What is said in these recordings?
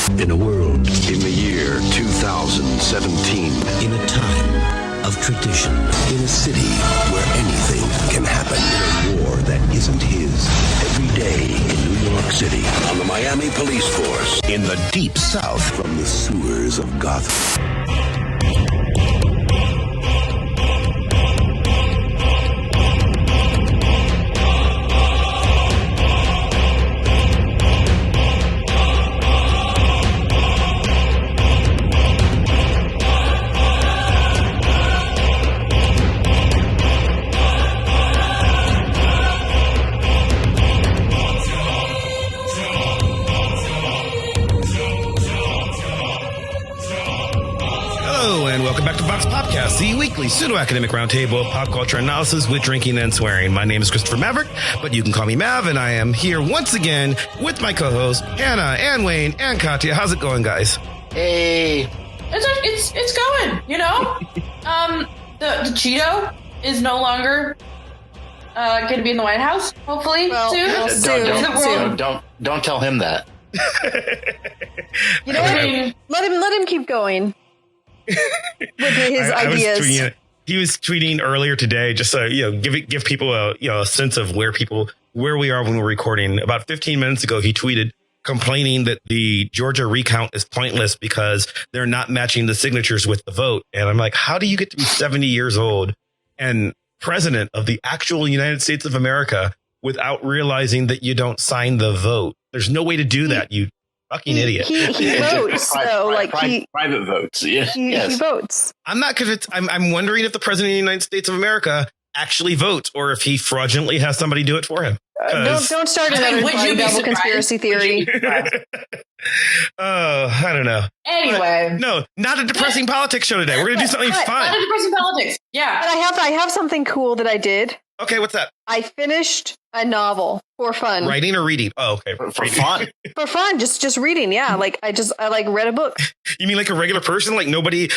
In a world, in the year 2017, In a time of tradition. in a city where anything can happen, in a war that isn't his, every day in New York City, on the Miami Police Force, in the Deep South, from the sewers of Gotham. Podcast, the weekly pseudo-academic roundtable of pop culture analysis with drinking and swearing. My name is Christopher Maverick, but you can call me Mav, and I am here once again with my co-hosts, Hannah and Wayne and Katya. How's it going, guys? Hey. It's going, you know? The Cheeto is no longer going to be in the White House, hopefully, soon. Don't tell him that. You know what? Let him keep going. With his ideas. He was tweeting earlier today, just so give people a sense of where we are when we're recording. About 15 minutes ago, he tweeted complaining that the Georgia recount is pointless because they're not matching the signatures with the vote. And I'm like, how do you get to be 70 years old and president of the actual United States of America without realizing that you don't sign the vote? There's no way to do that. You fucking idiot. He votes, though. Private votes. Yes. He votes. I'm not convinced. I'm wondering if the president of the United States of America actually votes or if he fraudulently has somebody do it for him. Don't start another double conspiracy theory. I don't know. Anyway. No, not a depressing politics show today. We're going to do something fun. Not a depressing politics. Yeah. But I have something cool that I did. Okay, what's that? I finished a novel for fun. Writing or reading? Oh, okay. For fun. For fun, just reading. Yeah, I read a book. You mean like a regular person? Like nobody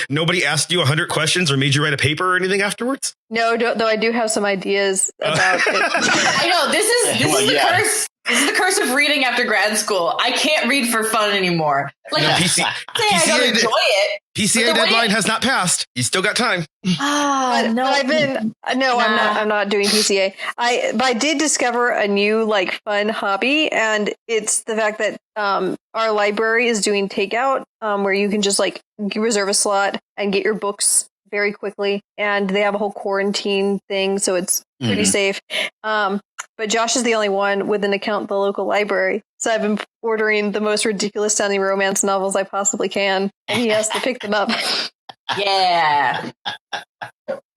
asked you 100 questions or made you write a paper or anything afterwards? No, though I do have some ideas about it. I know this is the curse. This is the curse of reading after grad school. I can't read for fun anymore. Like, PCA I don't enjoy it. PCA deadline has not passed. You still got time. I'm not doing PCA. I did discover a new fun hobby, and it's the fact that our library is doing takeout, where you can just reserve a slot and get your books very quickly, and they have a whole quarantine thing, so it's pretty safe. But Josh is the only one with an account at the local library. So I've been ordering the most ridiculous sounding romance novels I possibly can, and he has to pick them up. Yeah.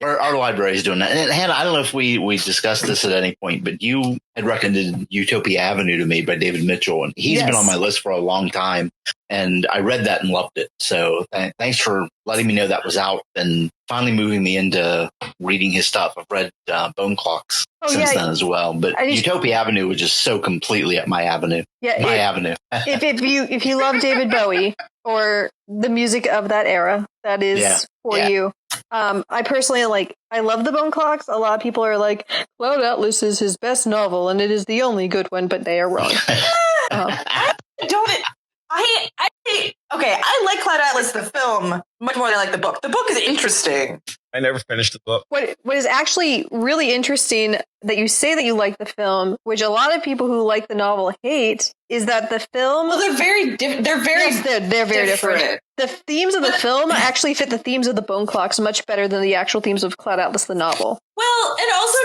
Our library is doing that. And Hannah, I don't know if we discussed this at any point, but you had recommended Utopia Avenue to me by David Mitchell, and he's been on my list for a long time, and I read that and loved it. So thanks for letting me know that was out and finally moving me into reading his stuff. I've read Bone Clocks since then as well, but Utopia Avenue was just so completely at my avenue. Yeah, avenue. if you love David Bowie or the music of that era, that is for you. I personally I love the Bone Clocks. A lot of people are like, Cloud Atlas is his best novel and it is the only good one, but they are wrong. I like Cloud Atlas the film much more than I like the book. The book is interesting. I never finished the book. What is actually really interesting that you say that you like the film, which a lot of people who like the novel hate, is that the film... Well, they're very different. They're very different. The themes of the film actually fit the themes of the Bone Clocks much better than the actual themes of Cloud Atlas, the novel. Well, and also,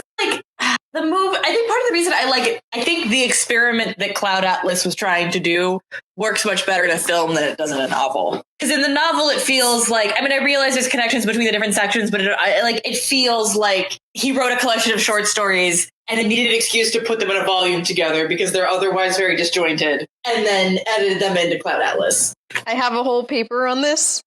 the move... I think part of the reason I like it, I think the experiment that Cloud Atlas was trying to do works much better in a film than it does in a novel. Because in the novel, it feels like... I realize there's connections between the different sections, but it feels like he wrote a collection of short stories and it needed an excuse to put them in a volume together because they're otherwise very disjointed, and then edited them into Cloud Atlas. I have a whole paper on this.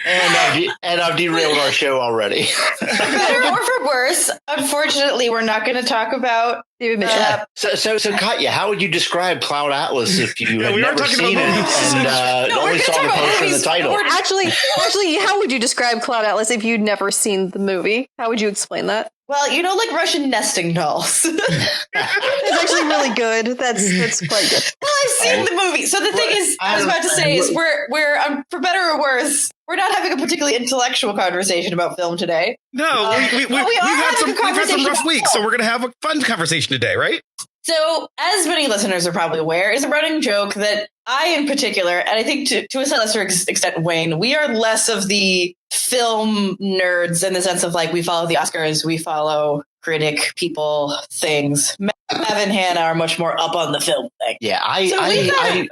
And I've derailed our show already. For better or for worse, unfortunately, we're not going to talk about David Mitchell. So Katya, how would you describe Cloud Atlas if you had never seen it and only saw the poster and the title? Actually, how would you describe Cloud Atlas if you'd never seen the movie? How would you explain that? Well, like Russian nesting dolls. It's actually really good. That's quite good. Well, I've seen the movie. So the thing is, I was about to say is we're for better or worse, we're not having a particularly intellectual conversation about film today. No, we've had some rough weeks, so we're going to have a fun conversation today, right? So, as many listeners are probably aware, is a running joke that I, in particular, and I think to a lesser extent, Wayne, we are less of the film nerds in the sense of like we follow the Oscars, we follow critic people things. Mav and Hannah are much more up on the film thing. Yeah, I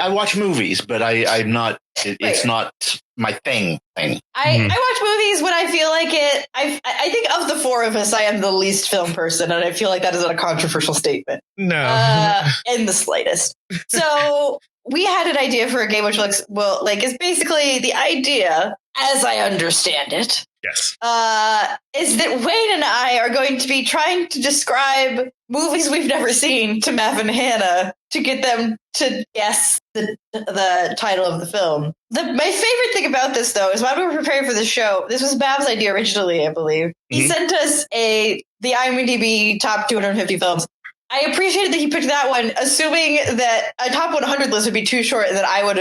watch movies, but I'm not. It's not my thing. I watch movies when I feel like it. I think of the four of us, I am the least film person, and I feel like that is not a controversial statement. No, in the slightest. So we had an idea for a game, which is basically the idea, as I understand it. Yes. Is that Wayne and I are going to be trying to describe movies we've never seen to Mav and Hannah to get them to guess the title of the film. My favorite thing about this, though, is while we were preparing for the show, this was Mav's idea originally, I believe. Mm-hmm. He sent us the IMDb top 250 films. I appreciated that he picked that one, assuming that a top 100 list would be too short and that I would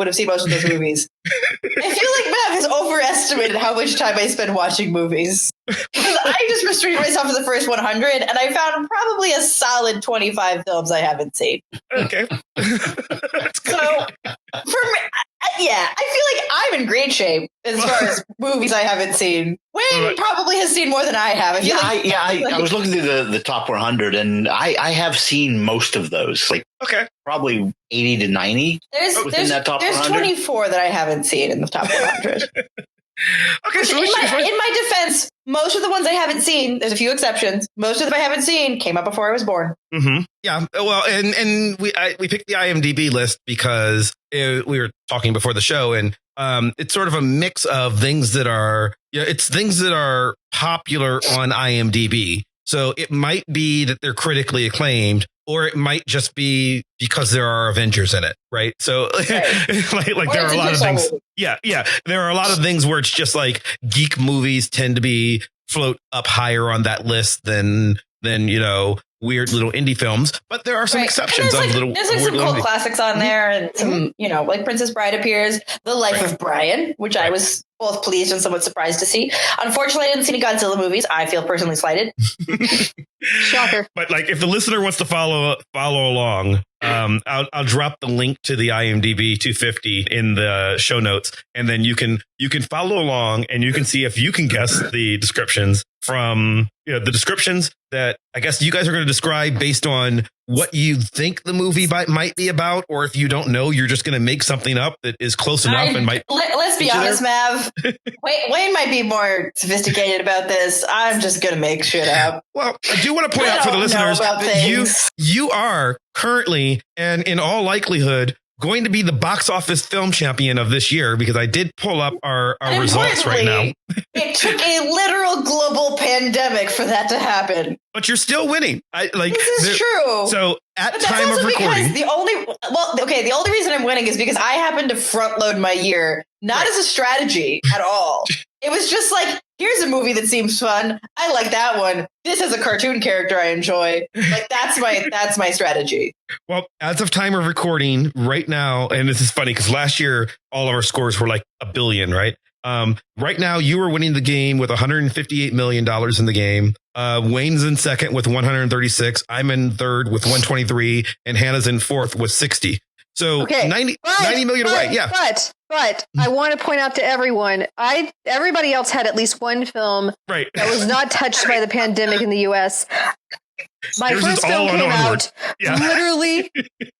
have seen most of those movies. I feel like Mav has overestimated how much time I spend watching movies. Because I just restricted myself to the first 100, and I found probably a solid 25 films I haven't seen. Okay. So, for me, I feel like I'm in great shape as far as movies I haven't seen. Wayne probably has seen more than I have. I was looking through the top 100, and I have seen most of those. Probably 80 to 90. There's 24 that I haven't seen in the top 100. Okay, so in my defense, most of the ones I haven't seen, there's a few exceptions. Most of them I haven't seen came out before I was born. Mm-hmm. Yeah, well, and we picked the IMDb list because we were talking before the show, and it's sort of a mix of things that are things that are popular on IMDb. So it might be that they're critically acclaimed, or it might just be because there are Avengers in it, right? So like there are a lot of things. Yeah. There are a lot of things where it's just like geek movies tend to float up higher on that list than weird little indie films. But there are some exceptions of little. There's some cult classics on there, and some like Princess Bride appears, The Life of Brian, which I was both pleased and somewhat surprised to see. Unfortunately, I didn't see any Godzilla movies. I feel personally slighted. Shocker. But like, if the listener wants to follow along, I'll drop the link to the IMDb 250 in the show notes, and then you can follow along, and you can see if you can guess the descriptions from the descriptions that I guess you guys are going to describe based on what you think the movie might be about, or if you don't know, you're just going to make something up that is close enough and might. Let's be honest, Mav. Wayne might be more sophisticated about this. I'm just going to make shit up. Well, I do want to point out for the listeners, you are currently and in all likelihood going to be the box office film champion of this year, because I did pull up our results right now. It took a literal global pandemic for that to happen. But you're still winning. This is true. So at time of recording, the only reason I'm winning is because I happened to front load my year, not as a strategy at all. It was just like, here's a movie that seems fun. I like that one. This is a cartoon character I enjoy. Like that's my strategy. Well, as of time of recording right now, and this is funny because last year all of our scores were like 1 billion, right? Right now you are winning the game with $158 million in the game. Wayne's in second with 136. I'm in third with 123, and Hannah's in fourth with 60. So 90 million away. Yeah. But I want to point out to everyone, everybody else had at least one film that was not touched by the pandemic in the US. My first film came out literally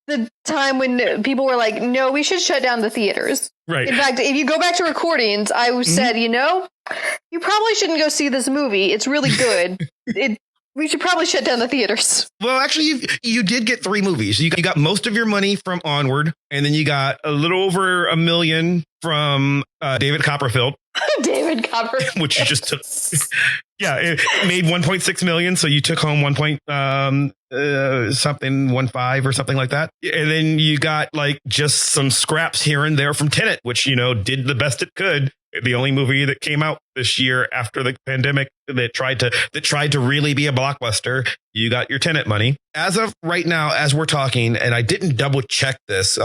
the time when people were like, no, we should shut down the theaters. Right. In fact, if you go back to recordings, I said, you probably shouldn't go see this movie. It's really good. We should probably shut down the theaters. Well, actually, you did get 3 movies. You got most of your money from Onward, and then you got a little over $1 million from David Copperfield. David Copperfield. Which you just took. Yeah, it made 1.6 million, so you took home 1.15 or something like that. And then you got like just some scraps here and there from Tenet, which, did the best it could. the only movie that came out this year after the pandemic that tried to really be a blockbuster. You got your Tenet money. As of right now, as we're talking, and I didn't double check this,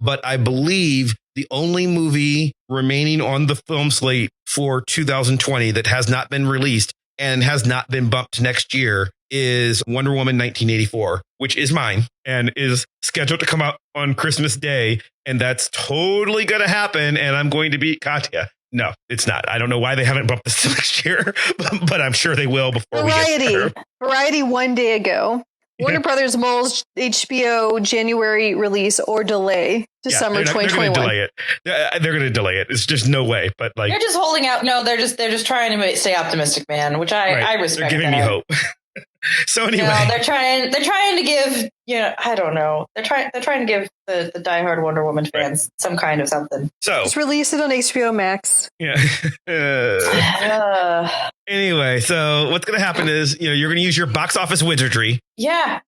but I believe the only movie remaining on the film slate for 2020 that has not been released and has not been bumped to next year is Wonder Woman 1984, which is mine and is scheduled to come out on Christmas Day. And that's totally going to happen. And I'm going to beat Katya. No, it's not. I don't know why they haven't bumped this to next year, but I'm sure they will before we get there. Variety one day ago. Warner Brothers mulls HBO January release or delay to summer 2021. They're going to delay it. It's just no way. But like they're just holding out. No, they're just trying to stay optimistic, man. Which I respect. They're giving me hope. So anyway, they're trying to give I don't know. They're trying to give the diehard Wonder Woman fans some kind of something. So just release it on HBO Max. Yeah. Anyway, so what's going to happen is you're going to use your box office wizardry. Yeah.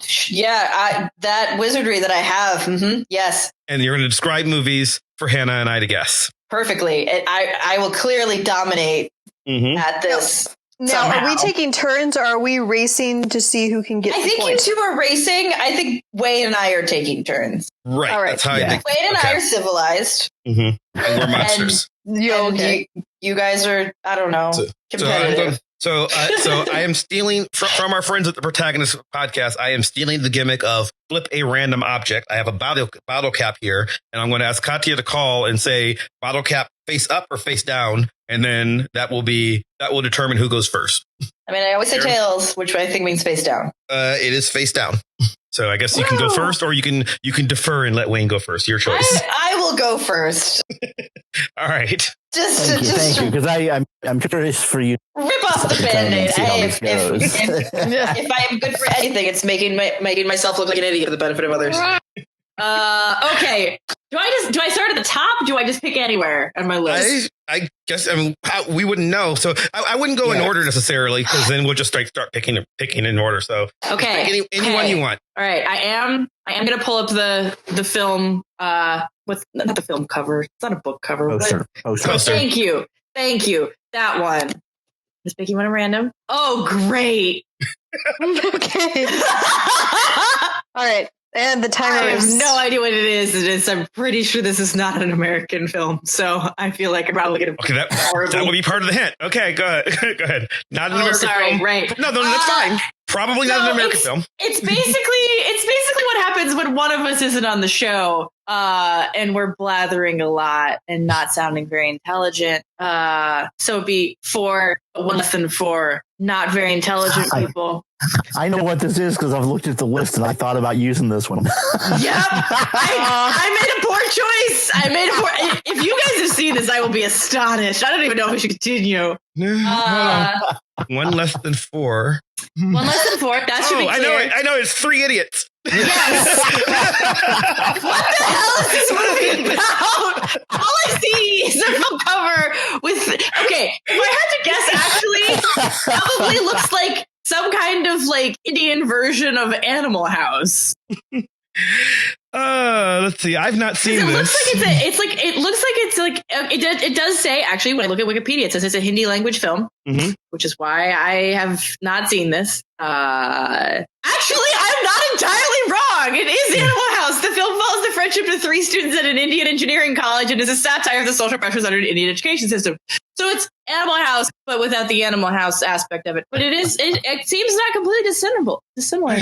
That wizardry that I have. Mm-hmm, yes. And you're going to describe movies for Hannah and I to guess perfectly. I will clearly dominate at this. Now, are we taking turns or are we racing to see who can get the point? I think you two are racing. I think Wayne and I are taking turns. Right. All right. That's how I think. Wayne and I are civilized. Mm-hmm. And we're monsters. You guys are, I don't know, competitive. So I am stealing from our friends at the Protagonist podcast. I am stealing the gimmick of flip a random object. I have a bottle cap here, and I'm going to ask Katya to call and say bottle cap face up or face down, and then that will determine who goes first. I mean, I always say tails, which I think means face down. It is face down. So I guess you can go first, or you can defer and let Wayne go first. Your choice. I will go first. All right. Thank you, because I'm curious for you. Rip off the Band-Aid. If I am good for anything, it's making myself look like an idiot for the benefit of others. Okay. Do I start at the top? Do I just pick anywhere on my list? I guess we wouldn't know. So I wouldn't go in order necessarily, because then we'll just start picking in order. So okay, anyone you want. All right, I am going to pull up the film with not the film cover. It's not a book cover. Poster. Thank you. That one. Just picking one at random. Oh, great. Okay. All right. And the timer I have no idea what it is. I'm pretty sure this is not an American film, so I feel like I'm probably going to. Okay, that will be part of the hint. Okay, go ahead. Not an American film. Right. No, that's fine. Probably not an American film. It's basically what happens when one of us isn't on the show, and we're blathering a lot and not sounding very intelligent. So it'd be 4, 1 less than 4, not very intelligent people. I know what this is because I've looked at the list and I thought about using this one. Yep. I made a poor choice. If you guys have seen this, I will be astonished. I don't even know if we should continue. Hold on. 1 less than 4. 1 less than 4. That should be clear. I know. It's 3 idiots. Yes. What the hell is this movie about? All I see is a film cover with. Okay, if I had to guess, actually, probably looks like some kind of like Indian version of Animal House. Let's see. I've not seen this. It does say, actually, when I look at Wikipedia, it says it's a Hindi language film, which is why I have not seen this. Actually, I'm not entirely wrong. It is Animal House. The film follows the friendship of 3 students at an Indian engineering college and is a satire of the social pressures under an Indian education system. So it's Animal House, but without the Animal House aspect of it. But it seems not completely dissimilar,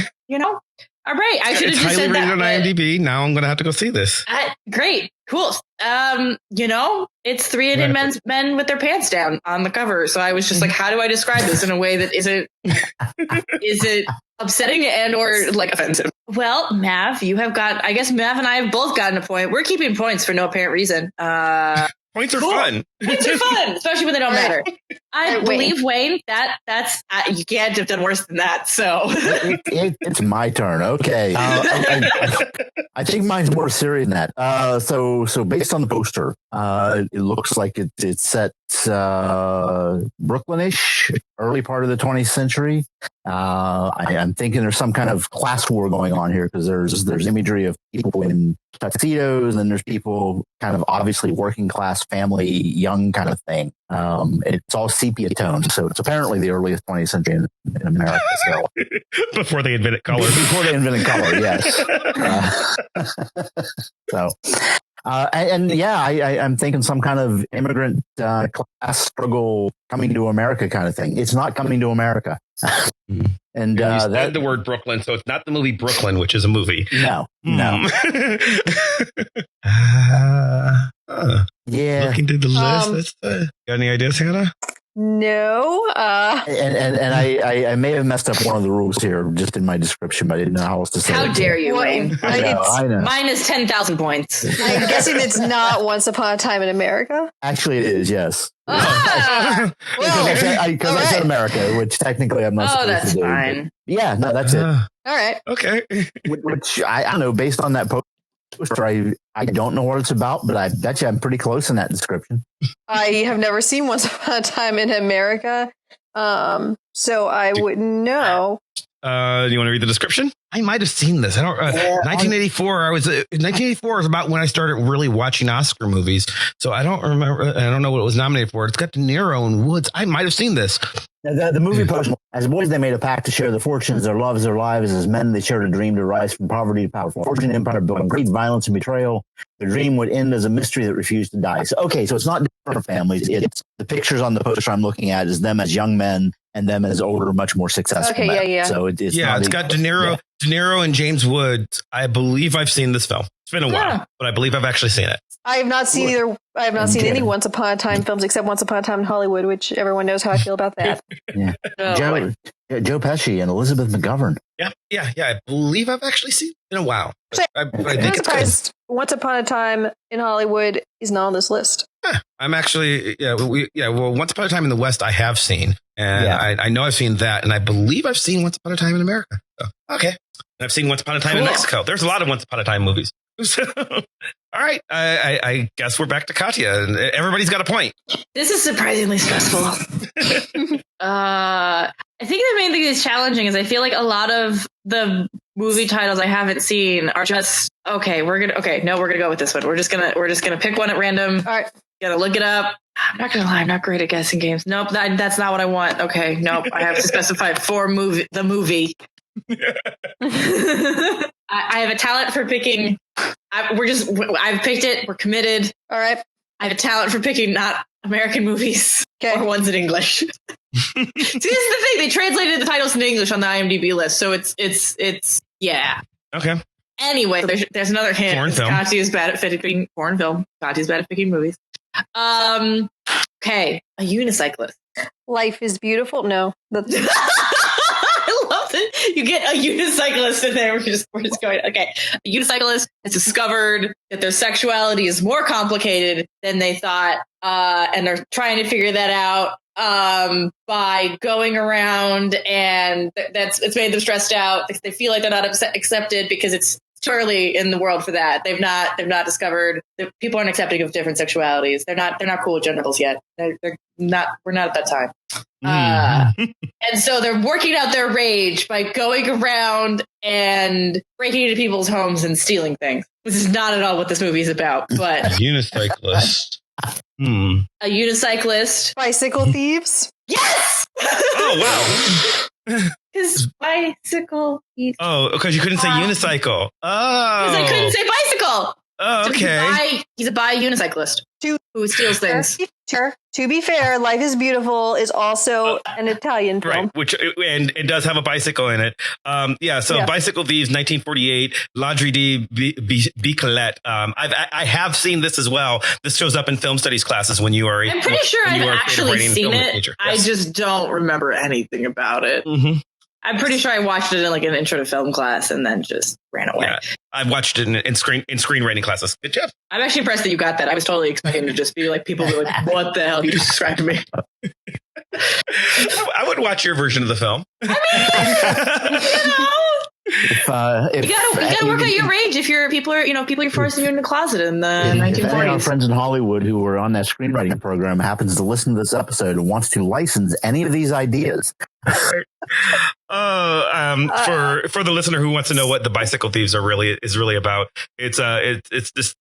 All right, I should have just said that. It's highly rated on IMDb. Now I'm going to have to go see this. Great, cool. It's 3 Indian men with their pants down on the cover. So I was just like, how do I describe this in a way that isn't upsetting and or like offensive? Well, Mav, you have got. I guess Mav and I have both gotten a point. We're keeping points for no apparent reason. Points are fun. Points are fun, especially when they don't matter. I believe, Wayne, that's you can't have done worse than that. So it's my turn. Okay, I think mine's more serious than that. So based on the poster, it looks like it's set Brooklynish, early part of the 20th century. I'm thinking there's some kind of class war going on here because there's imagery of people in tuxedos, and then there's people kind of obviously working class family, young young kind of thing. It's all sepia toned, so it's apparently the earliest 20th century in America. So. Before they invented color. Before they invented color, yes. So. I'm thinking some kind of immigrant class struggle coming to America kind of thing. It's not coming to America. And you said the word Brooklyn, so it's not the movie Brooklyn, which is a movie. No. Yeah. Looking through the list. Got any ideas, Hannah? No. And I may have messed up one of the rules here just in my description, but I didn't know how else to say it. How dare you, Wayne? I know. Minus 10,000 points. I'm guessing it's not Once Upon a Time in America. Actually, it is, yes. Well, Because I said America, which technically I'm not supposed to do. Oh, that's fine. Yeah, no, that's it. all right. Okay. Which I don't know, based on that poster, I don't know what it's about, but I bet you I'm pretty close in that description. I have never seen Once Upon a Time in America, so I wouldn't know. Do you want to read the description? I might have seen this. I don't. 1984. 1984 is about when I started really watching Oscar movies. So I don't remember. I don't know what it was nominated for. It's got De Niro and Woods. I might have seen this. The movie poster. As boys, they made a pact to share their fortunes, their loves, their lives. As men, they shared a dream to rise from poverty to power. Fortune, empire, building great violence and betrayal. The dream would end as a mystery that refused to die. So, okay, so it's not different families. It's the pictures on the poster I'm looking at is them as young men and them as older, much more successful men. Yeah. So it's it's got De Niro and James Woods. I believe I've seen this film. It's been a while, but I believe I've actually seen it. I have not seen either. I have not seen any Once Upon a Time films except Once Upon a Time in Hollywood, which everyone knows how I feel about that. Yeah. Joe Pesci and Elizabeth McGovern. Yeah. I believe I've actually seen it in a while. I think I'm it's surprised Once Upon a Time in Hollywood is not on this list. I'm actually, well, Once Upon a Time in the West, I have seen. And I know I've seen that. And I believe I've seen Once Upon a Time in America. So, okay. And I've seen Once Upon a Time in Mexico. There's a lot of Once Upon a Time movies. All right. I guess we're back to Katya. And everybody's got a point. This is surprisingly stressful. I think the main thing that's challenging is I feel like a lot of the movie titles I haven't seen are just we're gonna go with this one. We're just gonna pick one at random. All right, gonna look it up. I'm not gonna lie, I'm not great at guessing games. Nope, that's not what I want. Okay, nope, I have to specify the movie. I have a talent for picking. I've picked it. We're committed. All right. I have a talent for picking not American movies or ones in English. See, this is the thing. They translated the titles into English on the IMDb list, so it's yeah. Okay. Anyway, there's another hint. Foreign film. Katya is bad at picking foreign film. Katya's bad at picking movies. Okay, a unicyclist. Life is beautiful. No, that's. I love it. You get a unicyclist in there. We're just going. Okay, a unicyclist has discovered that their sexuality is more complicated than they thought, and they're trying to figure that out by going around, and it's made them stressed out. They feel like they're not accepted because it's too early in the world for that. They've not discovered that people aren't accepting of different sexualities. They're not cool with genitals yet. They're not. We're not at that time. And so they're working out their rage by going around and breaking into people's homes and stealing things. This is not at all what this movie is about. But unicyclist. A unicyclist. Bicycle thieves. Yes. Oh wow. His bicycle. Oh, because you couldn't say unicycle. Oh, because I couldn't say bicycle. Oh, okay. So he's a bi-unicyclist who steals things. To be fair, Life is Beautiful is also an Italian film. Right, which and it does have a bicycle in it. Bicycle Thieves, 1948, Ladri di Bicolette. I have seen this as well. This shows up in film studies classes when you are. I'm pretty sure I've actually seen it. Yes. I just don't remember anything about it. Mm-hmm. I'm pretty sure I watched it in like an intro to film class and then just ran away. Yeah, I watched it in screenwriting classes. Good job. I'm actually impressed that you got that. I was totally expecting to just be like, people be like, what the hell you just described to me? I would watch your version of the film. I mean, you gotta work out your range if people are forcing you in the closet in the 1940s. If any of our friends in Hollywood who were on that screenwriting program happens to listen to this episode and wants to license any of these ideas. For the listener who wants to know what the Bicycle Thieves is really about, it's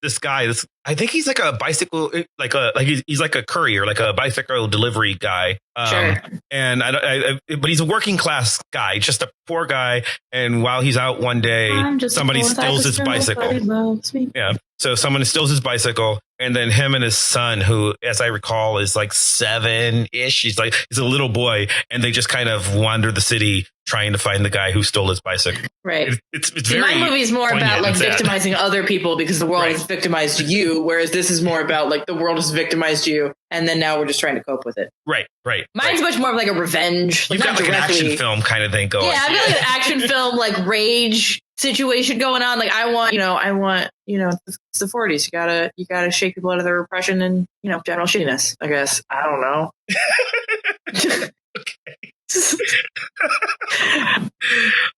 this guy. I think he's like a bicycle, he's like a courier, like a bicycle delivery guy. Sure. And but he's a working class guy, just a poor guy. And while he's out one day, somebody steals his bicycle. Yeah. So someone steals his bicycle, and then him and his son, who, as I recall, is like 7-ish. He's a little boy, and they just kind of wander the city trying to find the guy who stole his bicycle. Right. It's very my movie's more about like victimizing other people because the world has victimized you, whereas this is more about like the world has victimized you, and then now we're just trying to cope with it. Right. Mine's much more of like a revenge. You've got like an action film kind of thing going. Yeah, I've got like an action film, like rage situation going on. Like I want, it's the 40s. You gotta shake people out of their repression and, general shittiness, I guess. I don't know.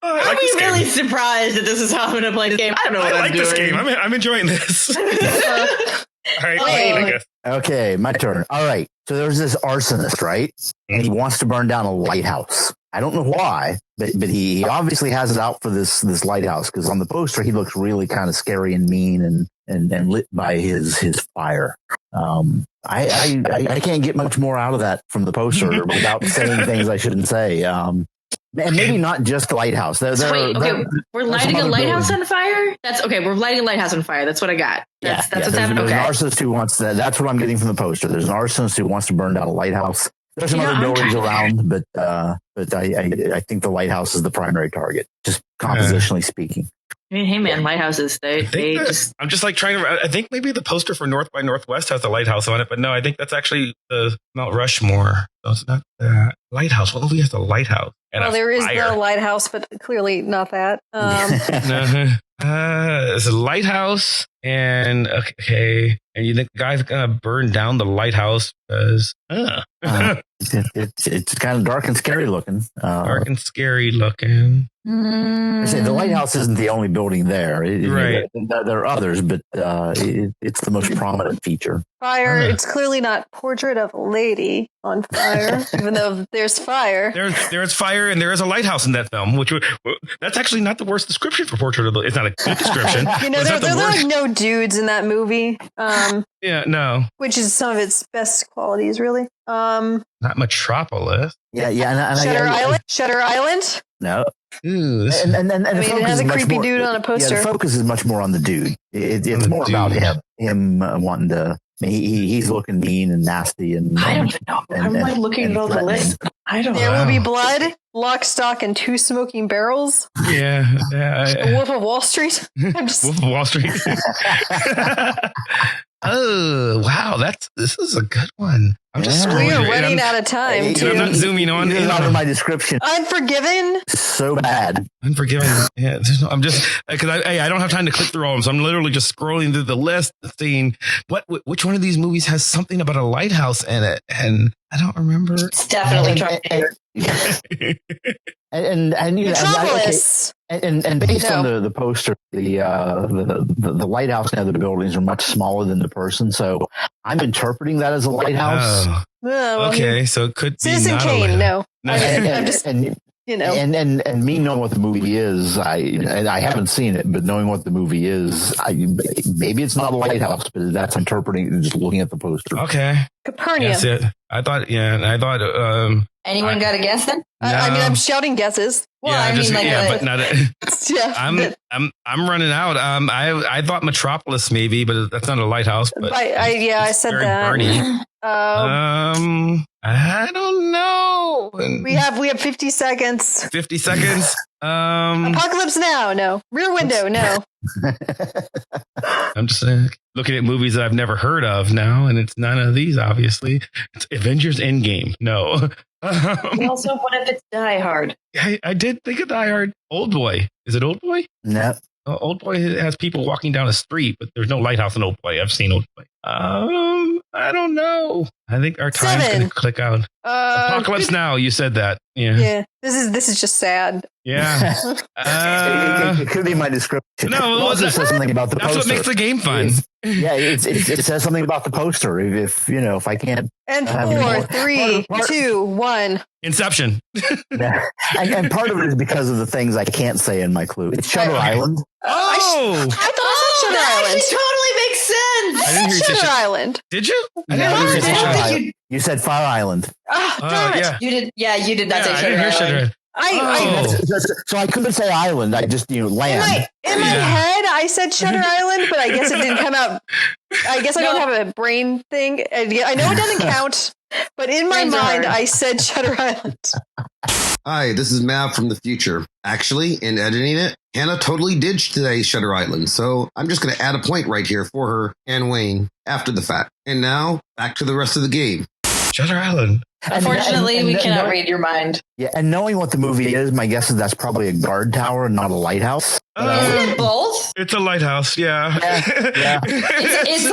I'll be really surprised that this is how I'm going to play this game. I don't know what I'm doing. This game. I'm enjoying this. All right, Wayne, I guess. Okay, my turn. All right. So there's this arsonist, right? And he wants to burn down a lighthouse. I don't know why, but he obviously has it out for this lighthouse, because on the poster he looks really kind of scary and mean and lit by his fire. I can't get much more out of that from the poster without saying things I shouldn't say. And maybe not just the lighthouse. We're lighting a lighthouse on fire? That's okay. We're lighting a lighthouse on fire. That's what I got. That's what's happening. There's an arsonist who wants that. That's what I'm getting from the poster. There's an arsonist who wants to burn down a lighthouse. There's some other buildings around, but I think the lighthouse is the primary target, just compositionally speaking. I mean, hey man, lighthouses, I'm just like trying to, I think maybe the poster for North by Northwest has a lighthouse on it, but no, I think that's actually the Mount Rushmore. So it's not the lighthouse. What movie has the lighthouse? Well, there is the lighthouse, but clearly not that. It's a lighthouse, and okay, and you think the guy's gonna burn down the lighthouse because it's kind of dark and scary looking. Dark and scary looking. I say the lighthouse isn't the only building there. Right. There are others, but it's the most prominent feature. Fire. It's clearly not Portrait of a Lady on Fire, even though there's fire. There's fire, and there is a lighthouse in that film, that's actually not the worst description for Portrait of a Lady. It's not a good description. There are like no dudes in that movie. Yeah, no. Which is some of its best qualities, really. Not Metropolis. Yeah. Shutter Island. No. Ooh, and it has a creepy dude on a poster. Yeah, the focus is much more on the dude. It's more about him wanting to. He's looking mean and nasty, and I don't know. I'm like looking at all the list. I don't know. There will be blood, lock, stock, and 2 smoking barrels. Yeah. The Wolf of Wall Street. Wolf of Wall Street. Oh wow, this is a good one. I'm just we are running out of time. I'm not zooming on. Out my description. Unforgiven. So bad. Unforgiven. Yeah, I'm just because I don't have time to click through all of them, so I'm literally just scrolling through the list, seeing which one of these movies has something about a lighthouse in it, and I don't remember. It's definitely and Metropolis. And based on the poster, the lighthouse and other buildings are much smaller than the person, so I'm interpreting that as a lighthouse. Okay, so it could be Citizen Kane. No, I'm just and me knowing what the movie is, I haven't seen it, but knowing what the movie is, maybe it's not a lighthouse, but that's interpreting just looking at the poster. Okay, Capernaum. That's it. I thought. Anyone got a guess then? No. I'm shouting guesses. Well, but not. I'm running out. I thought Metropolis maybe, but that's not a lighthouse. But I said that. Bernie. I don't know. We have 50 seconds. 50 seconds. Apocalypse Now. No. Rear Window. No. I'm just looking at movies that I've never heard of now, and it's none of these. Obviously, it's Avengers Endgame. No. Also, what if it's Die Hard? I did think of Die Hard. Old Boy. Is it Old Boy? No. Old Boy has people walking down a street, but there's no lighthouse in Old Boy. I've seen Old Boy. I don't know. I think our time's 7. going to click out. Apocalypse Now. You said that. Yeah. Yeah. This is just sad. Yeah. It could be my description. No, it also says something about the that's poster. what makes the game fun. Yeah, it says something about the poster. If I can't. And 4, 3, 2, 1. Inception. And part of it is because of the things I can't say in my clue. It's Shutter Island. Oh, I thought I said Shutter Island. Totally makes sense. I didn't hear you say Shutter Island. Did you? No, you said Shutter Island. You said Fire Island. Darn it. Yeah. You did. Yeah, you did not say I Shutter didn't hear Island. Shutter. So I couldn't say island. I just land. In my head, I said Shutter Island, but I guess it didn't come out. I guess I don't have a brain thing. I know it doesn't count, but in my mind, I said Shutter Island. Hi, this is Mav from the future. Actually, in editing it, Hannah totally did say Shutter Island, so I'm just going to add a point right here for her and Wayne after the fact. And now, back to the rest of the game. Shutter Island. Unfortunately, we cannot read your mind. Yeah, and knowing what the movie is, my guess is that's probably a guard tower, not a lighthouse. Isn't it both? It's a lighthouse. Yeah. Yeah. It's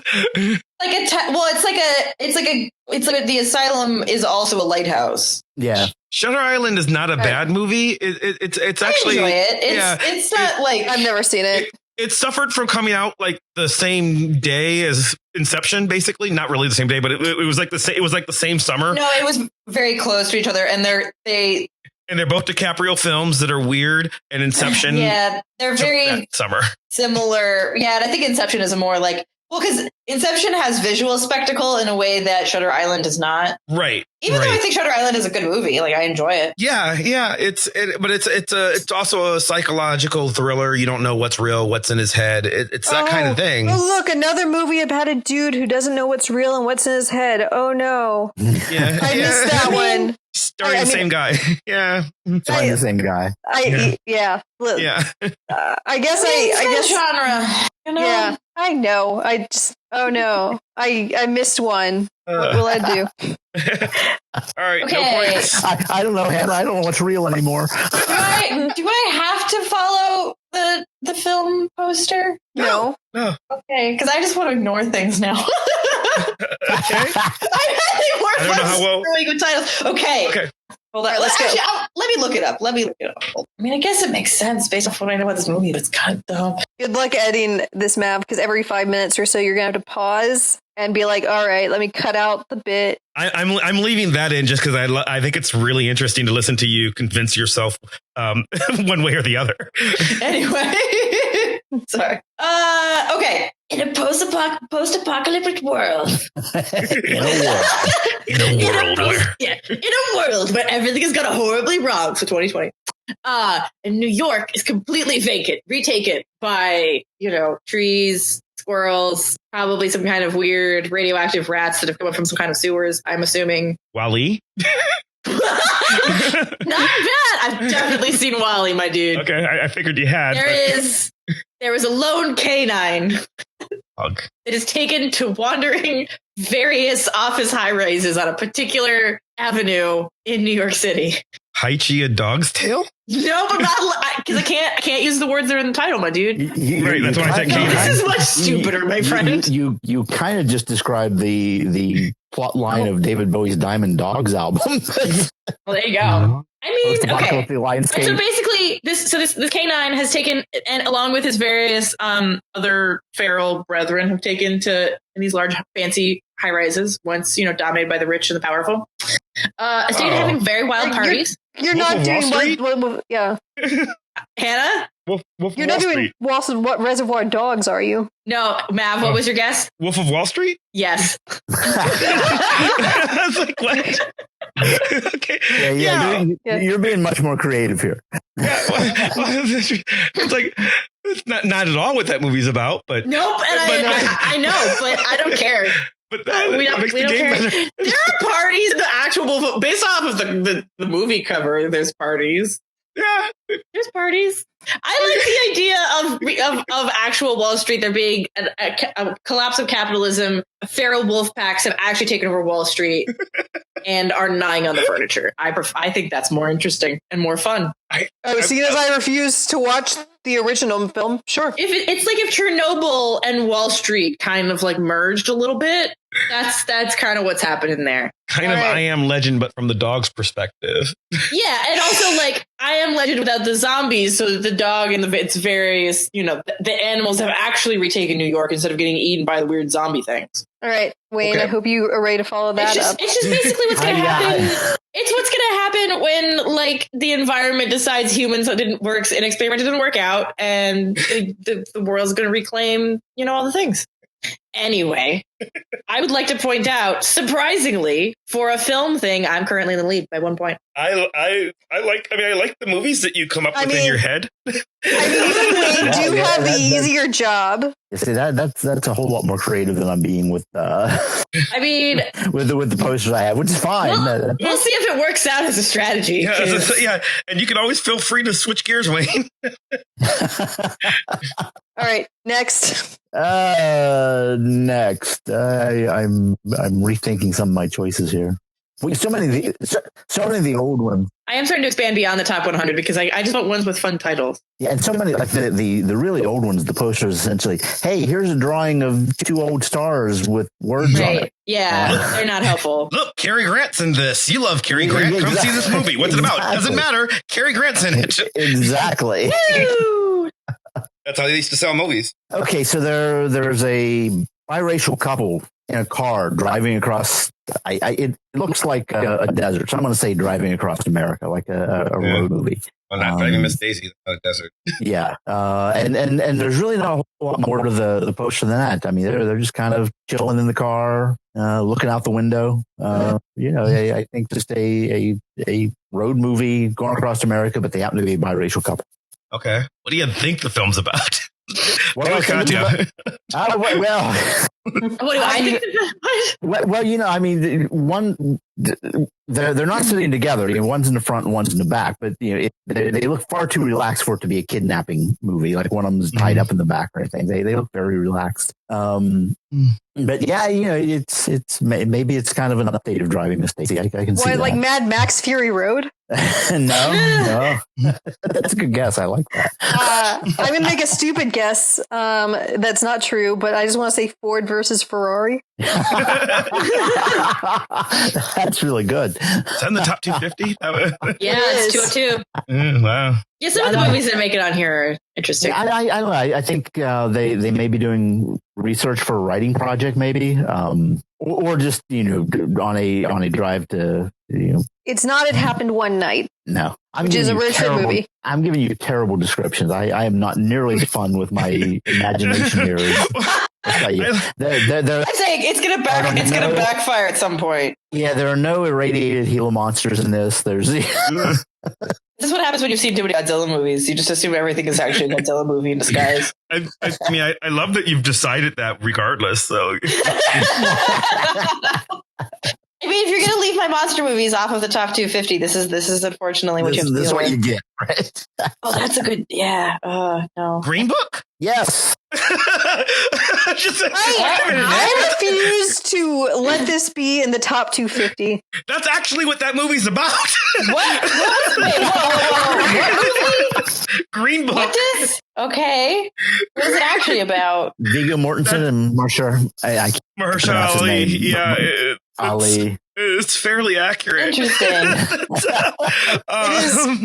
like the asylum is also a lighthouse. Yeah. Shutter Island is not a bad movie. It's actually. I enjoy it. It's not like I've never seen it. It suffered from coming out like the same day as Inception, basically. Not really the same day, but it was like the same. It was like the same summer. No, it was very close to each other, and they're both DiCaprio films that are weird. And Inception, yeah, they're very summer similar. Yeah, and I think Inception is a more like because Inception has visual spectacle in a way that Shutter Island does not. Right. Even though I think Shutter Island is a good movie, like I enjoy it. Yeah. But it's also a psychological thriller. You don't know what's real, what's in his head. It's that kind of thing. Oh, look, another movie about a dude who doesn't know what's real and what's in his head. Oh no, Yeah, I missed that one. Starring the same guy. Yeah. Starring the same guy. Look, Yeah. I guess genre. You know? Yeah, I know. Oh no, I missed one. What will I do? All right. Okay. No points. I don't know, Hannah. I don't know what's real anymore. Do I have to follow the film poster? No. Okay, because I just want to ignore things now. Okay. I'm having more I don't know how well. really good titles. Okay. Hold on. Let's go. Let me look it up. I mean, I guess it makes sense based off what I know about this movie, but it's kind of dumb. Good luck editing this map because every 5 minutes or so you're gonna have to pause and be like, all right, let me cut out the bit. I'm leaving that in just because I think it's really interesting to listen to you convince yourself one way or the other. Anyway, sorry. Okay. In a post-apocalyptic world. In a world where everything has gone horribly wrong for 2020. And New York is completely vacant, retaken by, trees, squirrels, probably some kind of weird radioactive rats that have come up from some kind of sewers, I'm assuming. Wall-E? Not bad. I've definitely seen Wall-E, my dude. Okay, I figured you had. There was a lone canine Hug. that is taken to wandering various office high rises on a particular avenue in New York City. Haichi a dog's tail? No, but not because I can't use the words that are in the title, my dude. Right, that's why I said canine. This is much stupider, my friend. You kind of just described the plot line of David Bowie's Diamond Dogs album. Well, there you go. I mean, okay. So basically, this canine has taken, and along with his various other feral brethren, have taken to in these large, fancy high rises. Once dominated by the rich and the powerful. Started having very wild parties. You're not doing what? Yeah, Hannah. You're not doing what Reservoir Dogs, are you? No, Mav. What was your guess? Wolf of Wall Street? Yes. I was like, what? Okay. Yeah. You're being much more creative here. It's like it's not at all what that movie's about, but nope. And I know, but I don't care. But we don't care. There are parties in the actual based off of the movie cover. There's parties. Yeah, there's parties. I like the idea of actual Wall Street. There being a collapse of capitalism. Feral wolf packs have actually taken over Wall Street, and are gnawing on the furniture. I think that's more interesting and more fun. Seeing as I refuse to watch the original film, sure. It's like if Chernobyl and Wall Street kind of like merged a little bit. That's kind of what's happening there. Kind of I Am Legend, but from the dog's perspective. Yeah, and also like I Am Legend without the zombies, so the dog and its various, the animals have actually retaken New York instead of getting eaten by the weird zombie things. All right, Wayne, I hope you are ready to follow that up. It's just basically what's going to happen. It's what's going to happen when, like, the environment decides humans didn't work, an experiment didn't work out, and the world's going to reclaim, all the things. Anyway, I would like to point out, surprisingly, for a film thing, I'm currently in the lead by 1 point. I like the movies that you come up with in your head. You do have the easier job. You see, that's a whole lot more creative than I'm being with. with the posters I have, which is fine. We'll see if it works out as a strategy. Yeah, and you can always feel free to switch gears, Wayne. All right, next. Next, I'm rethinking some of my choices here. So many of the old ones. I am starting to expand beyond the top 100 because I just want ones with fun titles. Yeah, and so many, like the really old ones, the posters essentially, hey, here's a drawing of two old stars with words on it. Yeah, they're not helpful. Look, Cary Grant's in this. You love Cary Grant. Come see this movie. What's it about? Doesn't matter. Cary Grant's in it. Exactly. That's how they used to sell movies. Okay, so there's a biracial couple in a car driving across. It looks like a desert, so I'm going to say driving across America, like a road movie. Well, not driving Miss Daisy, a desert. Yeah, and there's really not a whole lot more to the poster than that. I mean, they're just kind of chilling in the car, looking out the window. I think just a road movie going across America, but they happen to be a biracial couple. Okay, what do you think the film's about? What do I think Katya? What do I think? Well, I mean, one, they're not sitting together. One's in the front and one's in the back, but they look far too relaxed for it to be a kidnapping movie. Like one of them's tied up in the back or anything. They look very relaxed. But yeah, it's maybe it's kind of an update of Driving Miss Daisy. I can see that. Like Mad Max Fury Road? No. That's a good guess. I like that. I'm going to make a stupid guess that's not true, but I just want to say Ford versus Ferrari. That's really good. Is that in the top 250? Yeah, it's 202. Wow. Yeah, some of the movies that make it on here are interesting. I think they may be doing research for a writing project, maybe, or just on a drive to It's not. It happened one night. No, which is a Richard movie. I'm giving you terrible descriptions. I am not nearly as fun with my imagination here. I'm saying it's gonna backfire at some point. Yeah, there are no irradiated Gila monsters in this. This is what happens when you've seen too many Godzilla movies. You just assume everything is actually a Godzilla movie in disguise. I love that you've decided that regardless. So. I mean, if you're going to leave my monster movies off of the top 250, this is unfortunately what you have to do. This is what you get, right? Oh, that's a good, yeah. No. Green Book? Yes. I refuse to let this be in the top 250. That's actually what that movie's about. What? Wait, whoa. Green Book. What is? Okay. What is it actually about? Viggo Mortensen and Marsha Ali. Yeah. Ali. It's fairly accurate. Interesting.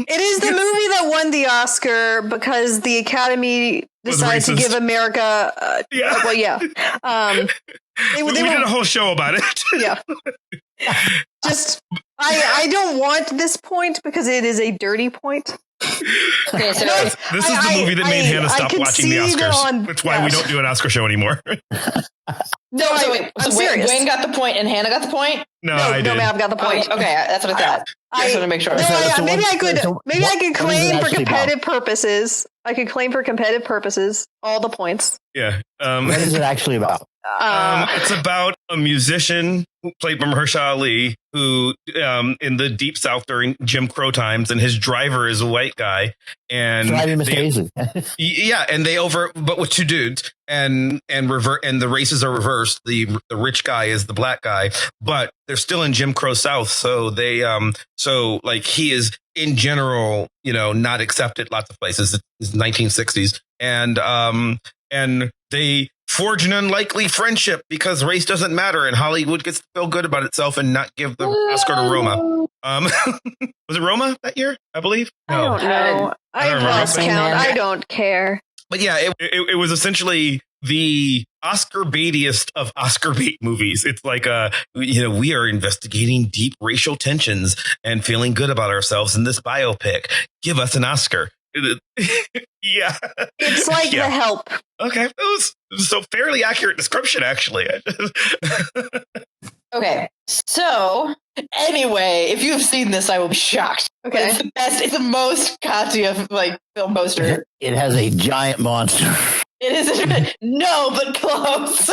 It is the movie that won the Oscar because the Academy decided to give America. We did a whole show about it. Yeah. Just, I don't want this point because it is a dirty point. Okay, so this is the movie that made Hannah stop watching the Oscars. That's why we don't do an Oscar show anymore. Wait. I'm serious. Wayne got the point and Hannah got the point? No, I did. No, Mav got the point. Okay, that's what I thought. I just want to make sure. Maybe I could claim for competitive purposes. I could claim for competitive purposes all the points. Yeah. What is it actually about? It's about a musician played by Mahershala Ali who in the Deep South during Jim Crow times, and his driver is a white guy, and driving Miss Daisy. and but with two dudes, and the races are reversed. The rich guy is the black guy, but they're still in Jim Crow South, so they so like he is in general, not accepted lots of places. It's 1960s, and they forge an unlikely friendship because race doesn't matter, and Hollywood gets to feel good about itself and not give the Oscar to Roma. Was it Roma that year? I believe. No. I don't know. I've lost count. I don't care. But yeah, it was essentially the Oscar baitiest of Oscar bait movies. It's like we are investigating deep racial tensions and feeling good about ourselves in this biopic. Give us an Oscar. Yeah, it's like The Help. Okay, it was so fairly accurate description, actually. Okay, so anyway, if you've seen this, I will be shocked. Okay, it's the best. It's the most Katya film poster. It has a giant monster. It isn't. No, but close.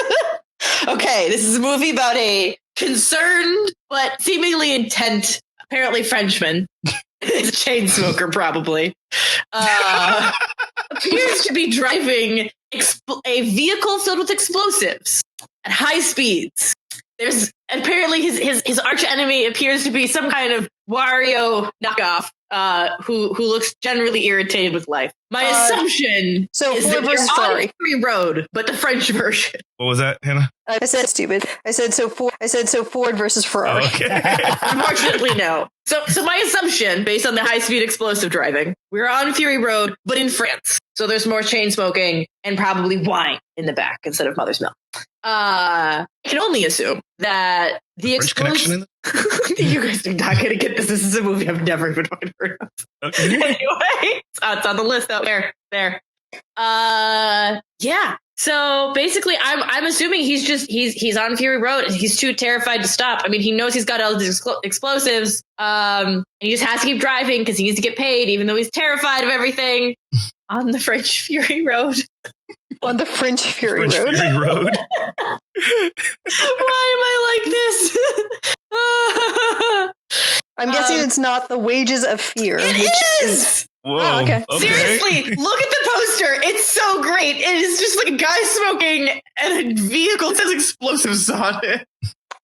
Okay, this is a movie about a concerned but seemingly intent, apparently Frenchman. He's a chain smoker, probably. Appears to be driving a vehicle filled with explosives at high speeds. There's apparently his arch enemy appears to be some kind of Wario knockoff who looks generally irritated with life. My assumption is that we're on Fury Road, but the French version. What was that, Hannah? I said stupid. I said so Ford versus Ferrari. Oh, okay. Unfortunately, no. So my assumption, based on the high-speed explosive driving, we're on Fury Road, but in France. So there's more chain smoking and probably wine in the back instead of mother's milk. I can only assume that the explosive. You guys are not going to get this. This is a movie I've never even heard of. Okay. Anyway, it's on the list out there. Yeah. So basically, I'm assuming he's on Fury Road and he's too terrified to stop. I mean, he knows he's got all these explosives, and he just has to keep driving because he needs to get paid, even though he's terrified of everything. On the French Fury Road. On the French Fury Road. Fury Road. Why am I like this? I'm guessing it's not The Wages of Fear. It is! Whoa. Oh, okay. Seriously, look at the poster. It's so great. It is just like a guy smoking and a vehicle that says explosives on it.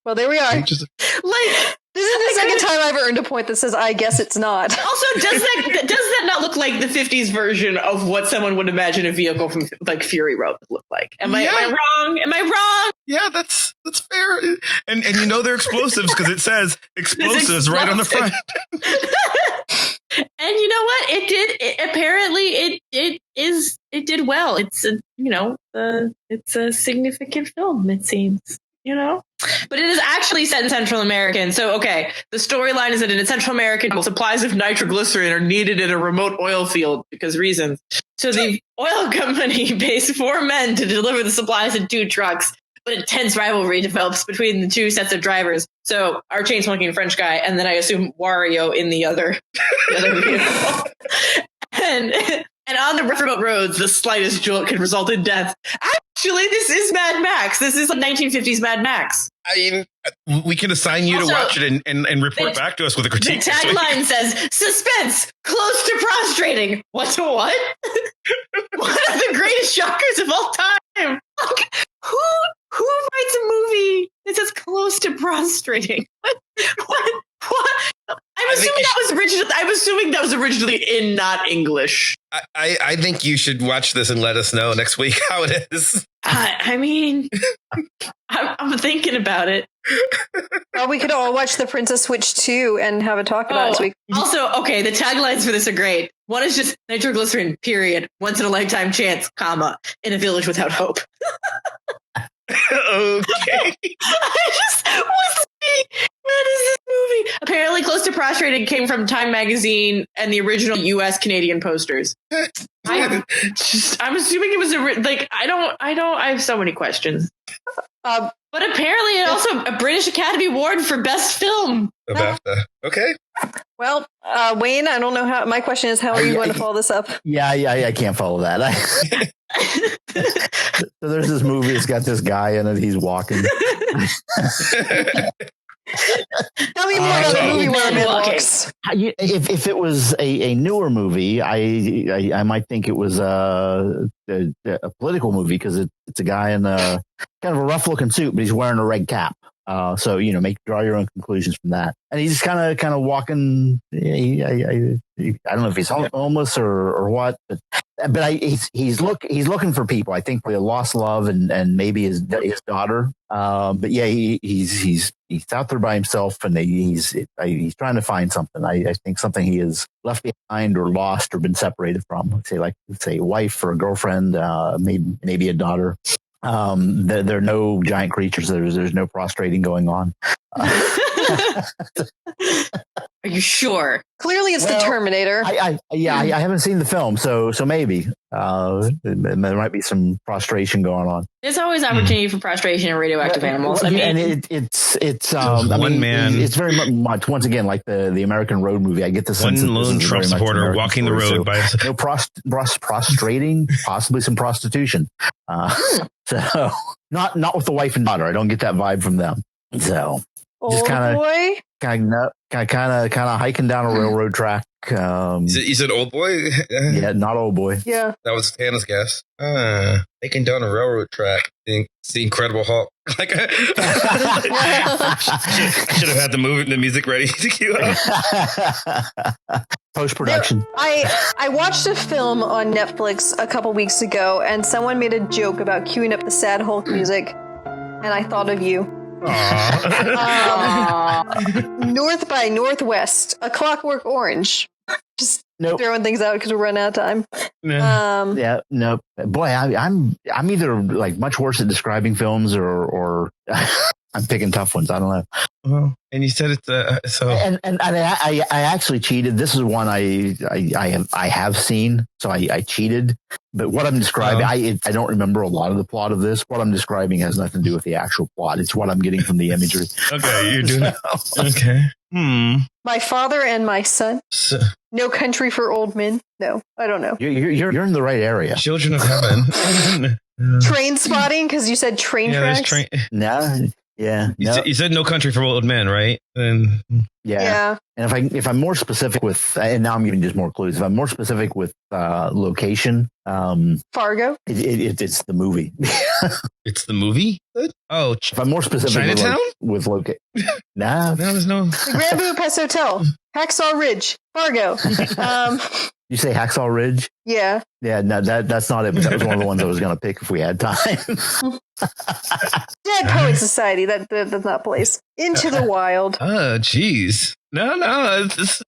Well, there we are. Like, this is the second time I've earned a point that says, I guess it's not. Also, does that not look like the 50s version of what someone would imagine a vehicle from like Fury Road would look like? Am I wrong? Am I wrong? Yeah, that's fair. And they're explosives because it says explosives right on the front. And you know what? It did well. It's a significant film, it seems. But it is actually set in Central America. So, okay, the storyline is that in Central America, supplies of nitroglycerin are needed in a remote oil field because reasons. So the oil company pays 4 men to deliver the supplies in 2 trucks, but intense rivalry develops between the 2 sets of drivers. So our chain smoking French guy, and then I assume Wario in the other vehicle. And on the remote roads, the slightest jolt can result in death. Actually, this is Mad Max. This is a 1950s Mad Max. I mean, we can assign you to watch it and report back to us with a critique. The tagline says, suspense, close to prostrating. What? One of the greatest shockers of all time. Like, who writes a movie that says close to prostrating? What? I'm assuming that was originally in not English. I think you should watch this and let us know next week how it is. I mean, I'm thinking about it. Well, we could all watch The Princess Switch 2 and have a talk about it this week. Also, okay, the taglines for this are great. One is just nitroglycerin, period. Once in a lifetime chance, comma, in a village without hope. Okay. I just was thinking, what is this movie? Apparently, Close to Prostrated came from Time magazine and the original U.S. Canadian posters. I'm assuming it was I have so many questions. But apparently, it also a British Academy Award for Best Film. BAFTA. Okay. Well, Wayne, I don't know how. My question is, how are you going to follow this up? Yeah, I can't follow that. So there's this movie. It's got this guy in it. He's walking. Tell me more about the movie where man walks. If it was a newer movie, I might think it was a political movie because it's a guy in a kind of a rough looking suit, but he's wearing a red cap. So draw your own conclusions from that. And he's kind of walking. I don't know if he's homeless or what, but he's looking for people. I think for a lost love and maybe his daughter. But yeah, he's out there by himself, and he's trying to find something. I think something he has left behind or lost or been separated from. Let's say a wife or a girlfriend, maybe a daughter. There are no giant creatures. There's no prostrating going on. Are you sure? Clearly, it's the Terminator. I haven't seen the film, so maybe there might be some prostration going on. There's always opportunity for prostration in radioactive animals. And it's one man. It's very much once again like the American Road movie. I get the sense one lone Trump supporter walking the road by no prostrating, possibly some prostitution. So not with the wife and daughter. I don't get that vibe from them. So just kind of hiking down a railroad track. You said old boy? Yeah, not old boy. Yeah, that was Hannah's guess. Hiking down a railroad track. The Incredible Hulk. Like, should have had the music ready to queue up. Post-production. I watched a film on Netflix a couple weeks ago, and someone made a joke about queuing up the sad Hulk music, and I thought of you. North by Northwest, A Clockwork Orange. Just throwing things out because we're running out of time. No. Boy, I'm either like much worse at describing films or I'm picking tough ones. I don't know. Well, and you said it's so. And I actually cheated. This is one I have seen, so I cheated. But what I'm describing, I don't remember a lot of the plot of this. What I'm describing has nothing to do with the actual plot. It's what I'm getting from the imagery. Okay, you're doing it. Okay. My Father and My Son. No Country for Old Men. No, I don't know. You're in the right area. Children of Heaven. Train Spotting, because you said train tracks. No. Yeah. You said No Country for Old Men, right? And yeah. And if I'm more specific with, and now I'm giving just more clues. If I'm more specific with location, Fargo. It's the movie. It's the movie. Oh, if I'm more specific, Chinatown with location. Nah, there's no the Grand Budapest Hotel, Hacksaw Ridge, Fargo. You say Hacksaw Ridge? Yeah. Yeah, no, that's not it, but that was one of the ones I was going to pick if we had time. Dead Poet Society, that's not a place. Into the Wild. Oh, jeez. No. This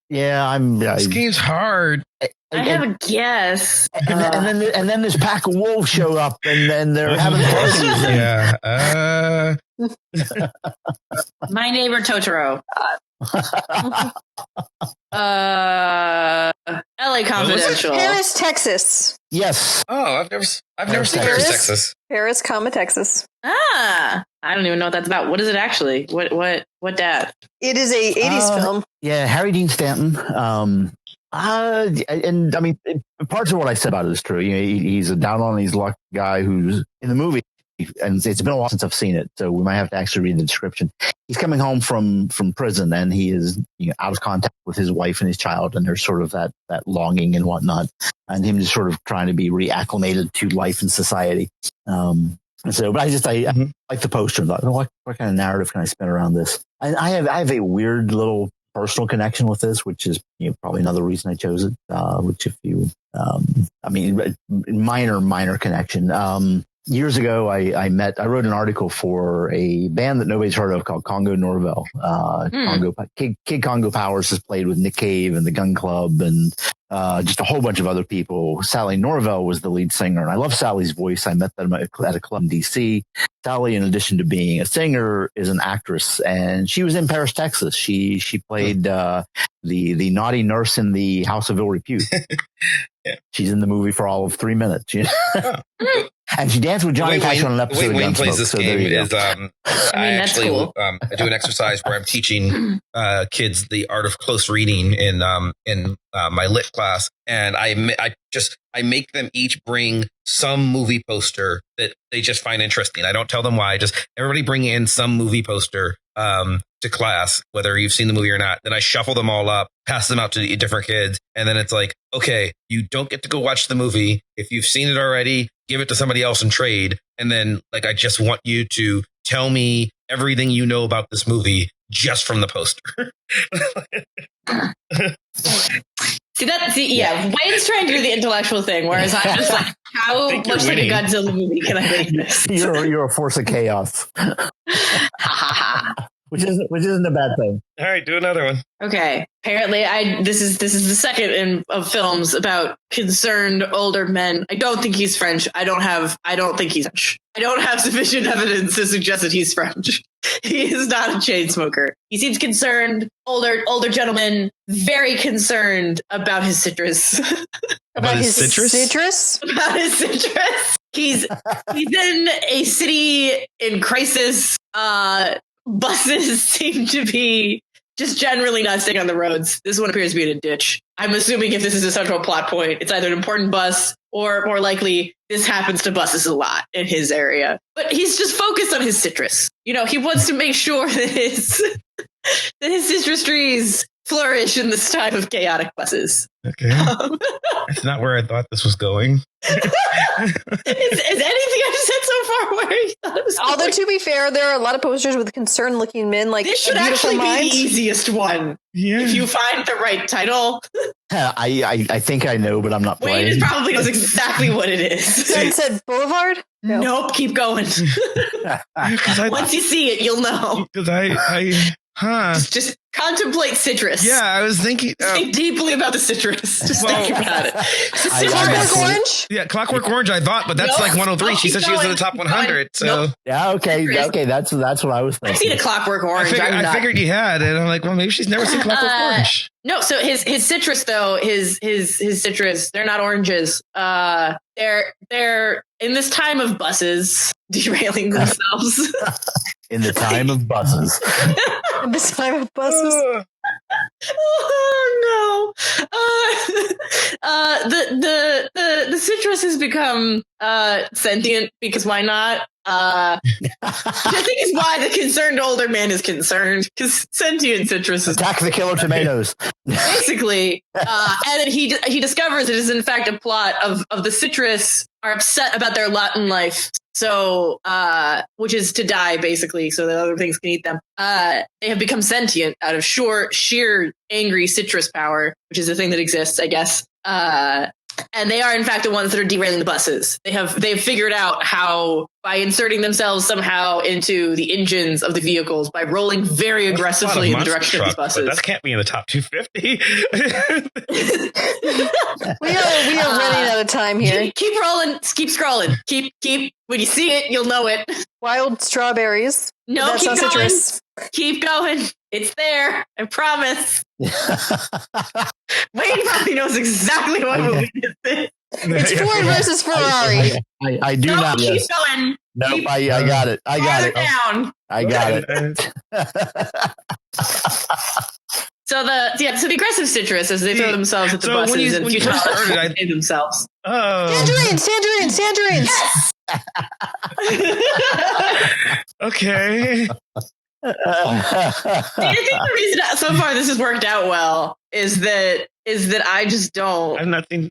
game's hard. I have a guess. And then this pack of wolves show up, and then they're having parties. Yeah. My Neighbor Totoro. LA Confidential. Paris, Texas. Yes. Oh, I've never seen Paris, Texas. Paris, Texas. I don't even know what that's about. What is it actually? What dad? It is a 80s film. Yeah, Harry Dean Stanton. And I mean, parts of what I said about it is true. He's a down on his luck guy who's in the movie. And it's been a while since I've seen it, so we might have to actually read the description. He's coming home from prison, and he is out of contact with his wife and his child, and there's sort of that longing and whatnot, and him just sort of trying to be reacclimated to life and society. But I like the poster. What kind of narrative can I spin around this? And I have a weird little personal connection with this, which is probably another reason I chose it. Which, if you, minor connection. Years ago, I wrote an article for a band that nobody's heard of called Congo Norvell. Kid Congo Powers has played with Nick Cave and the Gun Club and just a whole bunch of other people. Sally Norvell was the lead singer, and I love Sally's voice. I met them at a club in D.C. Sally, in addition to being a singer, is an actress, and she was in Paris, Texas. She played the naughty nurse in the House of Ill Repute. Yeah. She's in the movie for all of 3 minutes. And she danced with Johnny Cash on an episode of Wayne plays Gunsmoke, this so game there you is go. I that's actually cool. I do an exercise where I'm teaching kids the art of close reading in my lit class, and I make them each bring some movie poster that they just find interesting. I don't tell them why. Just everybody bring in some movie poster to class, whether you've seen the movie or not. Then I shuffle them all up, pass them out to different kids, and then it's like, okay, you don't get to go watch the movie. If you've seen it already, give it to somebody else and trade. And then, like, I just want you to tell me everything you know about this movie just from the poster. Wayne's trying to do the intellectual thing, whereas I'm just like, how much like a Godzilla movie can I make this? You're a force of chaos. Which isn't a bad thing. All right, do another one. Okay. Apparently, this is the second of films about concerned older men. I don't think he's French. I don't think he's French. I don't have sufficient evidence to suggest that he's French. He is not a chain smoker. He seems concerned, older gentleman, very concerned about his citrus. About his citrus? About his citrus. He's in a city in crisis. Buses seem to be just generally not staying on the roads. This one appears to be in a ditch. I'm assuming if this is a central plot point, it's either an important bus or more likely this happens to buses a lot in his area. But he's just focused on his citrus. You know, he wants to make sure that his citrus trees flourish in this time of chaotic buses. Okay. That's not where I thought this was going. Is anything I've said so far where you thought it was going? Although, to be fair, there are a lot of posters with concerned-looking men, like this should actually be the easiest one. Yeah. If you find the right title. I think I know, but I'm not playing. Wayne probably knows exactly what it is. Sunset Boulevard? No. Nope, keep going. Once you see it, you'll know. Because Just contemplate citrus. Yeah, I was thinking. Think deeply about the citrus. Just think about it. Clockwork Orange? Yeah, Clockwork Orange, I thought, but that's like 103. She said she was in the top 100. So Nope. Yeah, okay, that's what I was thinking. I've seen a Clockwork Orange. I figured you had, and I'm like, well, maybe she's never seen Clockwork Orange. No, so his citrus though, his citrus, they're not oranges. They're in this time of buses derailing themselves. In the time of buses. In this time of buses? Oh no! The citrus has become sentient because why not? I think is why the concerned older man is concerned, because sentient citrus is Attack the killer tomatoes. basically, and then he discovers it is in fact a plot of the citrus are upset about their lot in life. So, which is to die, basically, so that other things can eat them. They have become sentient out of sheer angry citrus power, which is a thing that exists, I guess. And they are, in fact, the ones that are derailing the buses. They've figured out how, by inserting themselves somehow into the engines of the vehicles, by rolling very aggressively in the direction of these buses. That can't be in the top 250. We are running out of time here. Keep rolling. Keep scrolling. Keep. When you see it, you'll know it. Wild strawberries. No, That's keep not going. citrus. Keep going. It's there. I promise. Wayne probably knows exactly what movie this is. It's Ford versus Ferrari. I do not. Keep Yes. going. Nope. I got it. I got it. Down. I got it. So the aggressive citrus as they throw themselves at the buses and futile save themselves. Tangerines. Okay. I think the reason so far this has worked out well is that I just don't. I've not seen.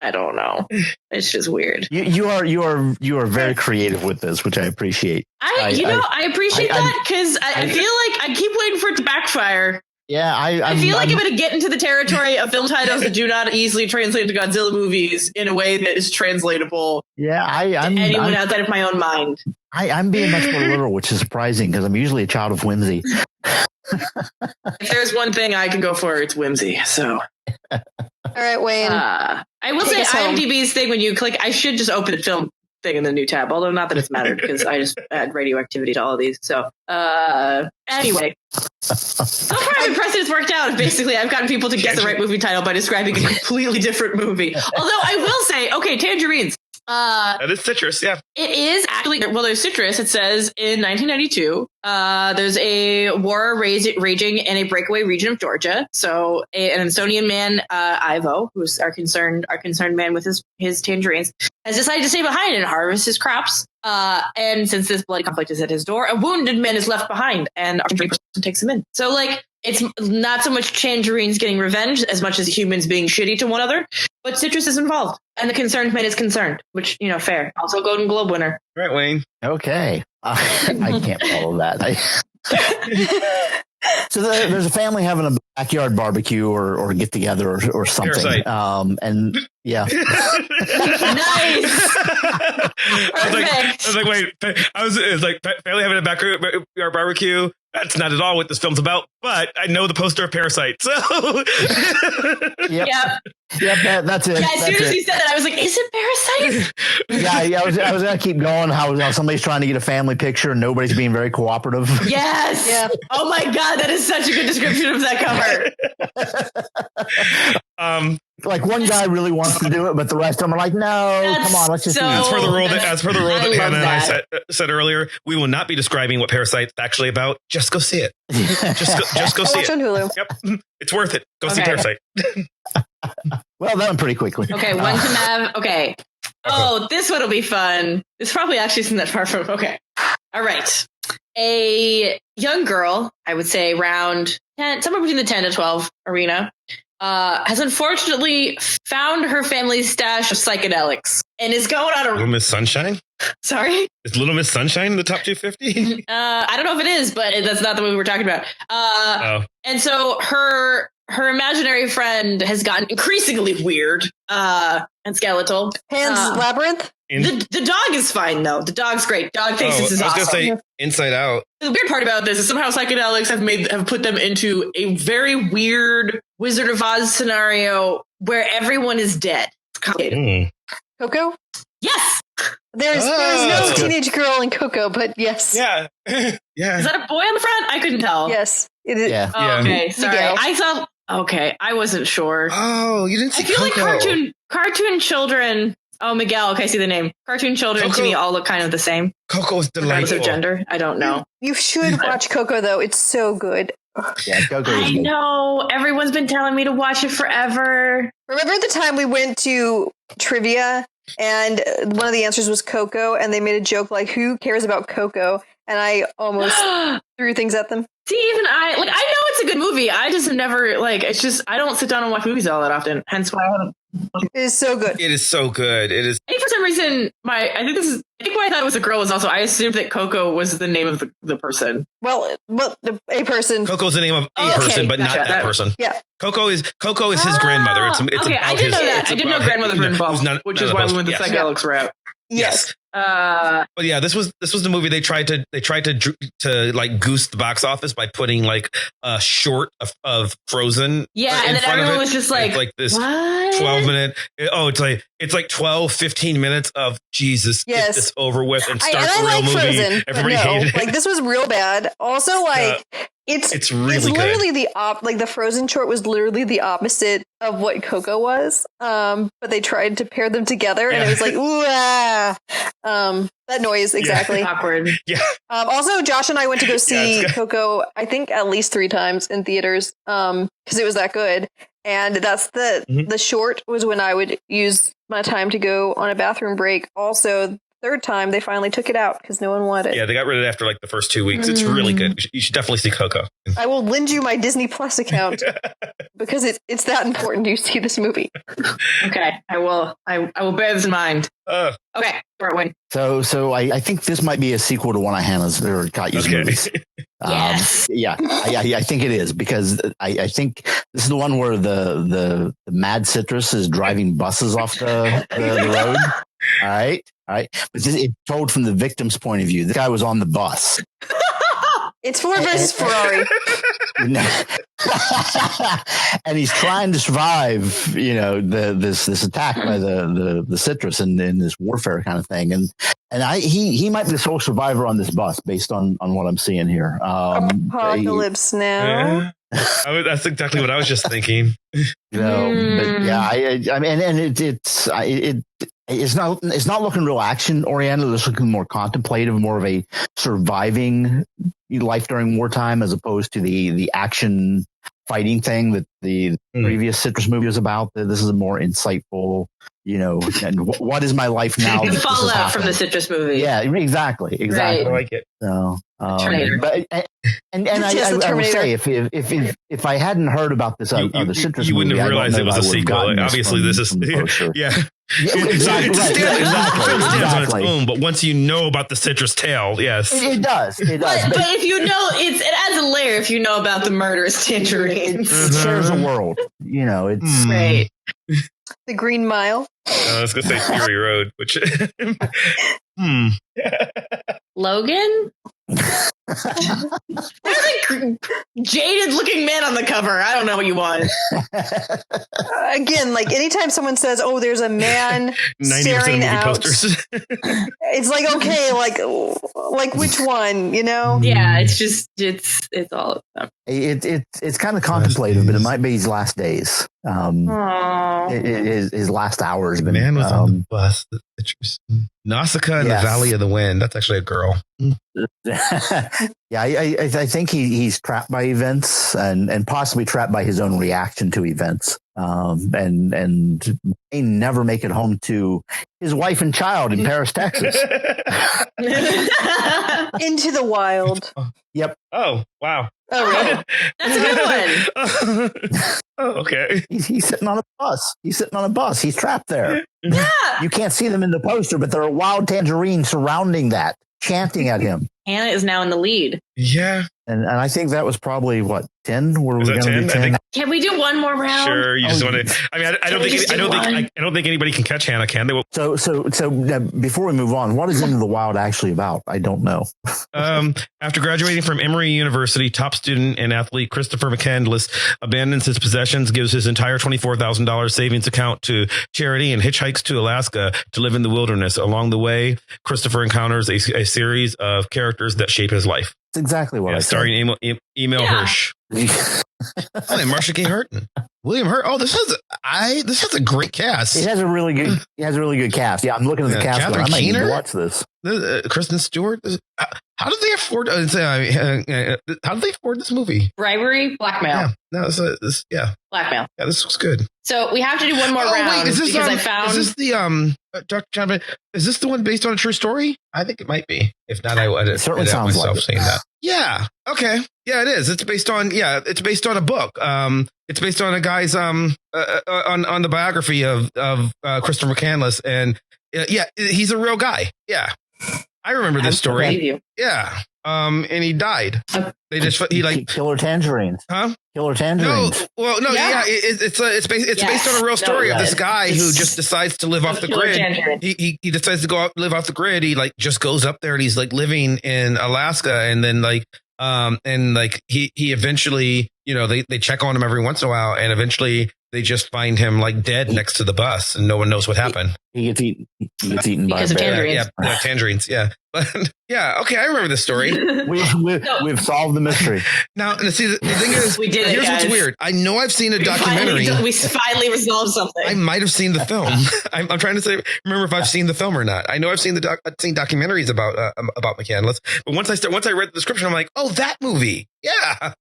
I don't know. It's just weird. You are very creative with this, which I appreciate. I appreciate that because I feel like I keep waiting for it to backfire. Yeah, I feel like I'm going to get into the territory of film titles that do not easily translate to Godzilla movies in a way that is translatable. Yeah, I'm anyone outside of my own mind. I'm being much more literal, which is surprising because I'm usually a child of whimsy. If there's one thing I can go for, it's whimsy. So, all right, Wayne. I will say IMDb's thing when you click, I should just open the film thing in the new tab. Although not that it's mattered because I just add radioactivity to all of these. So anyway, so far I'm impressed it's worked out. Basically, I've gotten people to guess the right movie title by describing a completely different movie. Although I will say, okay, tangerines. That is citrus, yeah. It is actually, well, there's citrus. It says in 1992, there's a war raging in a breakaway region of Georgia. So an Estonian man, Ivo, who's our concerned man with his tangerines, has decided to stay behind and harvest his crops. And since this bloody conflict is at his door, a wounded man is left behind, and our person takes him in. So, like, it's not so much tangerines getting revenge as much as humans being shitty to one another, but citrus is involved, and the concerned man is concerned, which, fair. Also, Golden Globe winner. Right, Wayne. Okay. I can't follow that. So there's a family having a backyard barbecue or get together or something. Parasite. And yeah. Nice. I was like, wait, it's like family having a backyard barbecue. That's not at all what this film's about, but I know the poster of Parasite, so. Yep. That's it. Yeah, as soon as he said that, I was like, is it Parasite? Yeah, I was gonna keep going. How somebody's trying to get a family picture and nobody's being very cooperative. Yes. Yeah. Oh my God, that is such a good description of that cover. Like one guy really wants to do it, but the rest of them are like, no, come on, let's just do it. As per the rule that Hannah and I said earlier, we will not be describing what Parasite's actually about. Just go see it. Just go see it. On Hulu. Yep, it's worth it. Go see Parasite. Well, that went pretty quickly. Okay, one to Mav. Okay. Oh, this one will be fun. It's probably actually isn't that far from. Okay. All right. A young girl, I would say around 10, somewhere between the 10 to 12 arena, has unfortunately found her family's stash of psychedelics and is going on a Little Miss Sunshine? Sorry? Is Little Miss Sunshine in the top 250? I don't know if it is, but that's not the movie we're talking about. And so her imaginary friend has gotten increasingly weird and skeletal. Pan's Labyrinth? The dog is fine, though. The dog's great. Dog thinks this is awesome. I was going to say Inside Out. The weird part about this is somehow psychedelics have put them into a very weird Wizard of Oz scenario where everyone is dead. It's complicated. Coco? Yes! There's no teenage girl in Coco, but yes. Yeah. Yeah. Is that a boy on the front? I couldn't tell. Yes. It is. Yeah. Okay, sorry. I thought... Okay, I wasn't sure. Oh, you didn't see I feel Coco. like cartoon children... Oh, Miguel. Okay, I see the name. Cartoon children to me all look kind of the same. Coco is delightful. Regardless of gender, I don't know. You should watch Coco, though. It's so good. Yeah, Coco is I good. know. Everyone's been telling me to watch it forever. Remember the time we went to trivia and one of the answers was Coco, and they made a joke like, "Who cares about Coco?" And I almost threw things at them. See, even I know it's a good movie. I just have never it's just I don't sit down and watch movies all that often. Hence why I haven't. It is so good. It is so good. It is. I think for some reason, I think why I thought it was a girl was also I assumed that Coco was the name of the person. Well, a person. Coco's the name of a person, but gotcha. not that person. Yeah. Coco is his grandmother. It's okay, I didn't know that. I didn't know grandmother was involved, which is why we went the psychedelics route. Yes. But yeah, this was the movie they tried to like goose the box office by putting like a short of Frozen. Yeah, and then everyone was just like this what? 12-minute. It's like 12, 15 minutes of Jesus. Yes. Get this over with and start I the real like movie. Frozen, Everybody but no, hated it. like this was real bad. Also, like it's really literally good. like the Frozen short was literally the opposite of what Coco was. But they tried to pair them together, and it was like ooh that noise exactly. Awkward. Yeah. Also, Josh and I went to go see Coco. I think at least 3 times in theaters because it was that good. And that's the short was when I would use my time to go on a bathroom break. Also, third time they finally took it out because no one wanted it. Yeah, they got rid of it after like the first 2 weeks. It's really good. You should definitely see Coco. I will lend you my Disney Plus account because it's that important you see this movie. Okay, I will bear this in mind. Okay, Wayne. So I think this might be a sequel to one of Hannah's or Katya's movies. Yes. I think it is because I think this is the one where the mad citrus is driving buses off the road. All right. But it's told from the victim's point of view. The guy was on the bus. It's Ford versus Ferrari. And he's trying to survive, this attack by the citrus and this warfare kind of thing. And he might be the sole survivor on this bus based on what I'm seeing here. Apocalypse Now. That's exactly what I was just thinking. But yeah, I mean, and it's not looking real action oriented. It's looking more contemplative, more of a surviving life during wartime, as opposed to the action fighting thing that the previous Citrus movie was about. This is a more insightful, and what is my life now? The fallout from the Citrus movie. Yeah, exactly. Right. I like it. So, but I will say, if I hadn't heard about this the Citrus you movie, wouldn't have realized it was a sequel. Obviously, this is exactly. But once you know about the Citrus tale, yes, it does. But if you know, it adds a layer. If you know about the murderous tangerines, it shares a world. It's right. The Green Mile. I was gonna say Fury Road, which Logan. There's a jaded looking man on the cover. I don't know what you want. Again, like anytime someone says, "Oh, there's a man staring out," posters. It's like, okay, like which one? Yeah, it's all of them. It's kind of contemplative, but it might be his last days. His last hours. The man was on the bus. Interesting. Nausicaa in the Valley of the Wind. That's actually a girl. Yeah, I think he's trapped by events and possibly trapped by his own reaction to events. And may never make it home to his wife and child in Paris, Texas. Into the wild. Yep. Oh, wow. Oh, really? That's a good one. Oh, okay. He's sitting on a bus. He's trapped there. Yeah. You can't see them in the poster, but there are wild tangerines surrounding that, chanting at him. Hannah is now in the lead. Yeah. And I think that was probably 10. Were we going to do 10? Can we do one more round? Sure. You just want to. I mean, I don't think anybody can catch Hannah, can they? So before we move on, what is Into the Wild actually about? I don't know. After graduating from Emory University, top student and athlete Christopher McCandless abandons his possessions, gives his entire $24,000 savings account to charity, and hitchhikes to Alaska to live in the wilderness. Along the way, Christopher encounters a series of characters that shape his life. That's exactly what I said. Starring Emil Hirsch. And Marsha Gay Harton. William Hurt. Oh, this has a great cast. It has a really good cast. Yeah, I'm looking at the cast. Catherine I might need to Keener? watch this. Kristen Stewart. How did they afford? How did they afford this movie? Bribery, blackmail. Yeah, no, Blackmail. Yeah, this looks good. So we have to do one more round. Wait, is this because I found. Is this the Dr. John? Is this the one based on a true story? I think it might be. If not, I would. It certainly sounds like it. Saying that. Yeah. Okay. Yeah, it is. It's based on a book. It's based on a guy's on the biography of Christopher McCandless, and he's a real guy. Yeah, I remember this story. Yeah. And he died. He Killer Tangerines. Huh? Killer Tangerines. No. Yeah. It's based on a real story of this guy who just decides to live off the grid. He decides to go out, live off the grid. He just goes up there and he's living in Alaska, and then he eventually, they check on him every once in a while, and eventually they just find him dead next to the bus, and no one knows what happened. He gets eaten by a bear. Tangerines. Yeah, tangerines. Yeah, but yeah, okay, I remember this story. We've solved the mystery. Now, see, the thing is, we did it. Here's guys. What's weird. I know I've seen a documentary. We finally resolved something. I might have seen the film. I'm trying to remember if I've seen the film or not. I know I've seen documentaries about McCandless, but once I read the description, I'm like, oh, that movie. Yeah.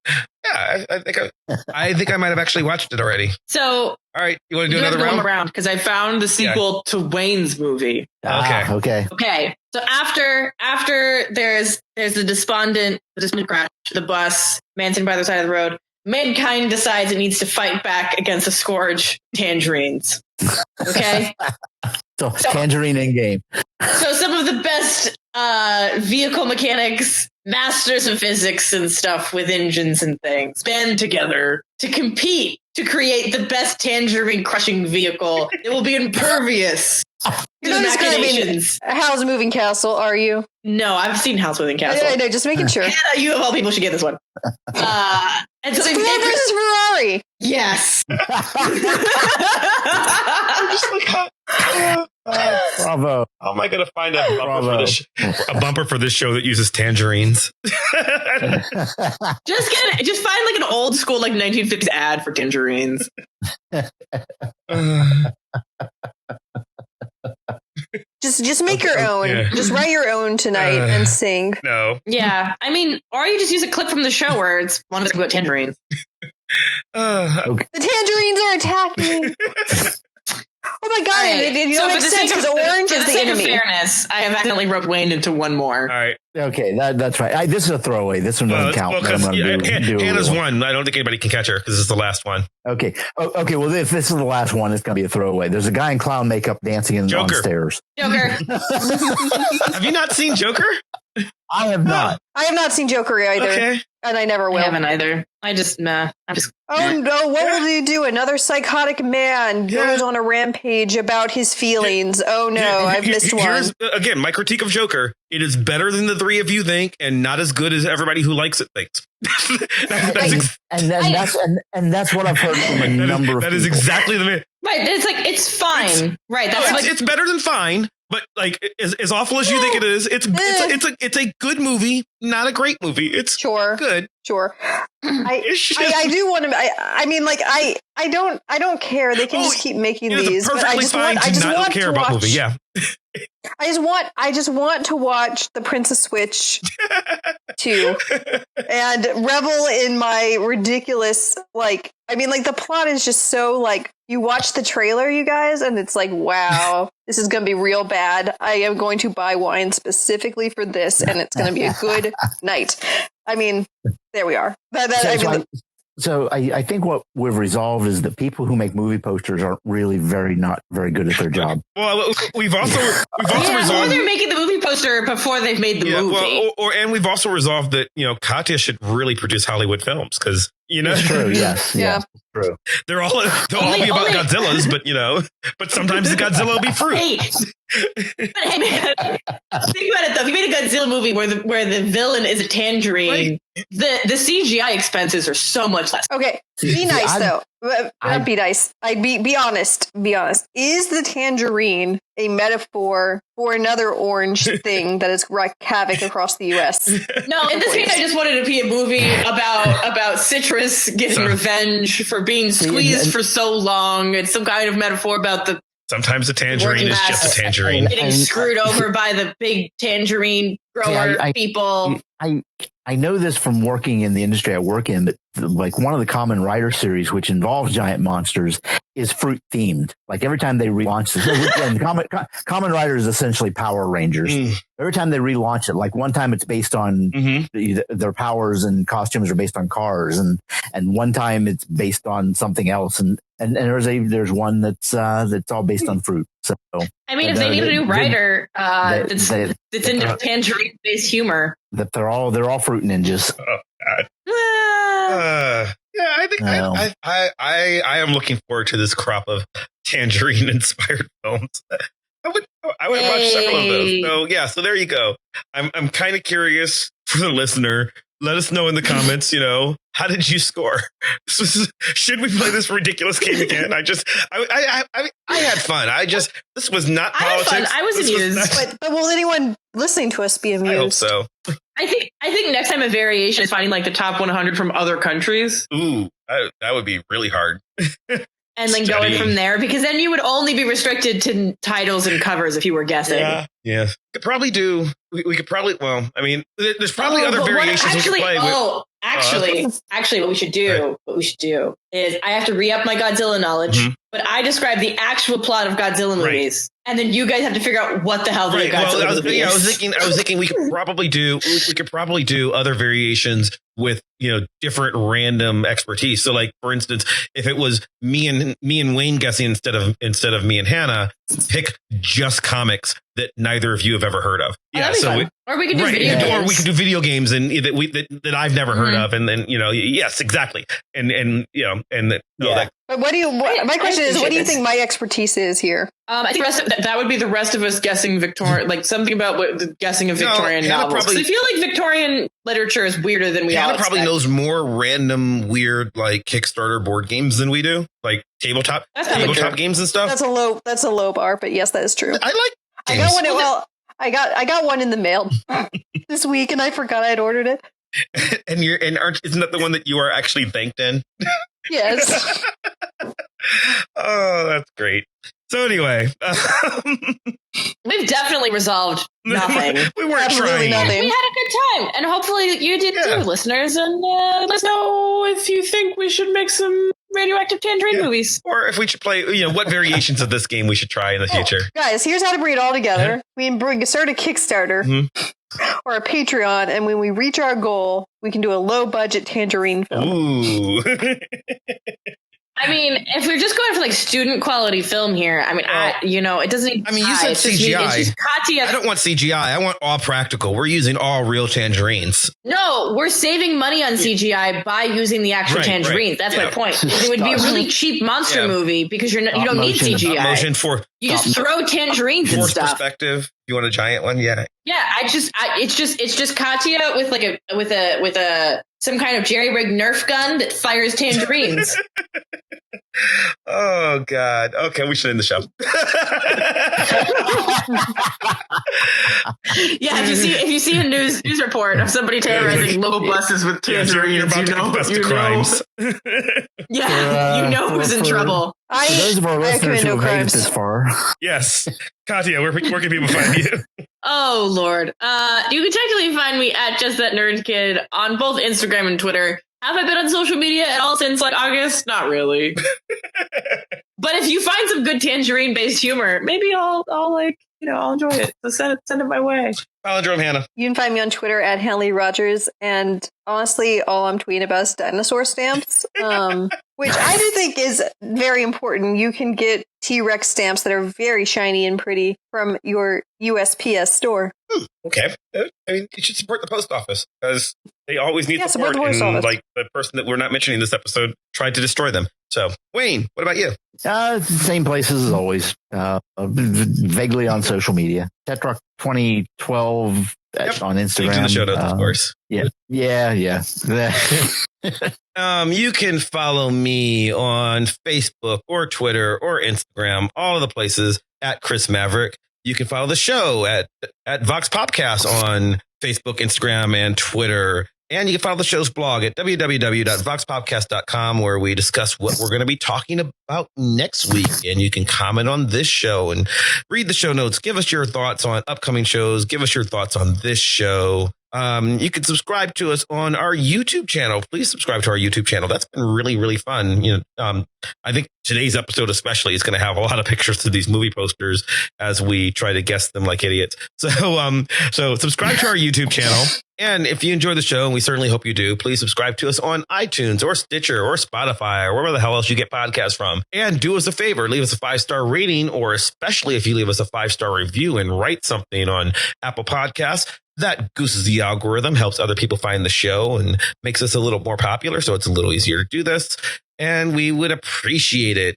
I think I might have actually watched it already. So, all right, you want to do another round? Because I found the sequel to Wayne's movie. Okay. So after there's the despondent crash, the bus, man sitting by the side of the road. Mankind decides it needs to fight back against the scourge tangerines. Okay. so Tangerine in game. So some of the best vehicle mechanics, masters of physics and stuff with engines and things, band together to compete to create the best tangerine crushing vehicle. It will be impervious. You're not just going to be Howl's Moving Castle, are you? No, I've seen Howl's Moving Castle. No, just making sure. Hannah, you of all people should get this one. And so Ford versus Ferrari. Yes. Bravo. How am I going to find a bumper for this show that uses tangerines? Just find like an old school like 1950s ad for tangerines. Just make your own. Yeah. Just write your own tonight and sing. No. Yeah. I mean, or you just use a clip from the show where it's one of us about tangerines. Okay. The tangerines are attacking. Oh my god! Right. It don't make sense because orange is the enemy. For fairness, I have accidentally roped Wayne into one more. All right. Okay, that's right. This is a throwaway. This one doesn't count. Hannah's one. I don't think anybody can catch her because this is the last one. Okay. Okay. Well, if this is the last one, it's going to be a throwaway. There's a guy in clown makeup dancing on stairs. Joker. Have you not seen Joker? I have not. I have not seen Joker either. Okay. And I never will. I haven't either. Oh no, what will he do? Another psychotic man goes on a rampage about his feelings. Oh no, I've missed one. Again, my critique of Joker. It is better than the three of you think and not as good as everybody who likes it thinks. That's what I've heard from a number of people. That is exactly the... Right, it's like, it's fine. It's better than fine. But like as awful as you think it is, it's a good movie, not a great movie. It's good. Sure. I do want to. I mean, like I don't care. They can just keep making these. But I just want to care about movie. Yeah. I just want to watch The Princess Switch 2 and revel in my ridiculous, like, I mean, like, the plot is just so, like, you watch the trailer, you guys, and it's like, wow, this is going to be real bad. I am going to buy wine specifically for this, and it's going to be a good night. I mean, there we are. So I think what we've resolved is that people who make movie posters are really not very good at their job. Well, we've also resolved, or they're making the movie poster before they've made the movie. And we've also resolved that Katya should really produce Hollywood films because that's true. Yes, yeah, true. They'll all be about Godzillas, but sometimes the Godzilla will be fruit. Hey, man, think about it though. If you made a Godzilla movie where the villain is a tangerine, the CGI expenses are so much less. Okay, be nice though. Be nice. Be honest. Be honest. Is the tangerine a metaphor for another orange thing that has wreaked havoc across the U.S.? No, in this case, I just wanted to be a movie about citrus getting revenge for being squeezed for so long. It's some kind of metaphor about the. Sometimes the tangerine is just a tangerine. Getting screwed over by the big tangerine grower people. I know this from working in the industry I work in, that like one of the Common Rider series, which involves giant monsters, is fruit themed. Like every time they relaunch this, and Common Rider is essentially Power Rangers. Every time they relaunch it, like one time it's based on their powers and costumes are based on cars, and one time it's based on something else, and there's one that's all based on fruit. So I mean, if they need a new writer that's into tangerine based humor, that they're all fruit ninjas. Oh God. I think I am looking forward to this crop of tangerine inspired films. I would watch several of those. So there you go. I'm kind of curious for the listener. Let us know in the comments, how did you score? Should we play this ridiculous game again? I had fun. This was not politics. I was amused. But will anyone listening to us be amused? I hope so. I think next time a variation is finding like the top 100 from other countries. Ooh, that would be really hard. And then going from there, because then you would only be restricted to titles and covers if you were guessing. Yeah. We could probably, well, I mean, there's probably other variations we could play. Actually, what we should do is I have to re-up my Godzilla knowledge, but I describe the actual plot of Godzilla movies. And then you guys have to figure out what the hell the Godzilla movie is. I was thinking we could probably do other variations with different random expertise. So like for instance, if it was me and Wayne guessing instead of me and Hannah, pick just comics that neither of you have ever heard of. Or we could do video games. Or we could do video games and that I've never heard of, and then yes, exactly. And and But my question is, what do you think my expertise is here? I think that would be the rest of us guessing Victorian, like something about the guessing of Victorian novels. I feel like Victorian literature is weirder than we all expect. Hannah probably knows more random, weird, like Kickstarter board games than we do, like tabletop games and stuff. That's a low bar, but yes, that is true. I like games. I got one in the mail this week, and I forgot I'd ordered it. And isn't that the one that you are actually banked in? Yes. Oh, that's great. So anyway, we've definitely resolved nothing. We weren't trying. Nothing. We had a good time, and hopefully you did too, listeners. And let us know if you think we should make some radioactive tangerine movies, or if we should play. What variations of this game we should try in the future. Guys, here's how to bring it all together. We can start a Kickstarter or a Patreon, and when we reach our goal, we can do a low budget tangerine film. Ooh. I mean, if we're just going for like student quality film here, I mean, it doesn't. I mean, you said CGI. It's just Katya. I don't want CGI. I want all practical. We're using all real tangerines. No, we're saving money on CGI by using the actual tangerines. That's my point. It would be a really cheap monster movie because you don't need CGI. Motion for you just throw tangerines and stuff. Perspective. You want a giant one? Yeah. Yeah. It's just Katya with a some kind of jerry-rigged Nerf gun that fires tangerines. Oh God. Okay, we should end the show. Yeah, if you see a news report of somebody terrorizing local buses with tangerines, crimes. Who's in trouble. For those of our listeners who have made it this far. Yes. Katya, where can people find you? Oh, Lord. You can technically find me at Just That Nerd Kid on both Instagram and Twitter. Have I been on social media at all since like August? Not really. But if you find some good tangerine-based humor, maybe I'll enjoy it. So send it my way. Palindrome Hannah. You can find me on Twitter at Hanley Rogers, and honestly, all I'm tweeting about is dinosaur stamps, which I do think is very important. You can get T-Rex stamps that are very shiny and pretty from your USPS store. Okay. I mean, you should support the post office because they always need support. And like the person that we're not mentioning this episode tried to destroy them. So, Wayne, what about you? Same places as always. Vaguely on social media. Tetrock 2012 on Instagram. Links in the show notes, of course. Yeah. You can follow me on Facebook or Twitter or Instagram, all of the places at Chris Maverick. You can follow the show at Vox Popcast on Facebook, Instagram, and Twitter. And you can follow the show's blog at www.voxpopcast.com, where we discuss what we're going to be talking about next week. And you can comment on this show and read the show notes. Give us your thoughts on upcoming shows. Give us your thoughts on this show. You can subscribe to us on our YouTube channel. Please subscribe to our YouTube channel. That's been really, really fun. I think today's episode especially is going to have a lot of pictures of these movie posters as we try to guess them like idiots. So subscribe to our YouTube channel. And if you enjoy the show, and we certainly hope you do, please subscribe to us on iTunes or Stitcher or Spotify or wherever the hell else you get podcasts from. And do us a favor, leave us a 5-star rating, or especially if you leave us a 5-star review and write something on Apple Podcasts. That gooses the algorithm, helps other people find the show, and makes us a little more popular. So it's a little easier to do this. And we would appreciate it,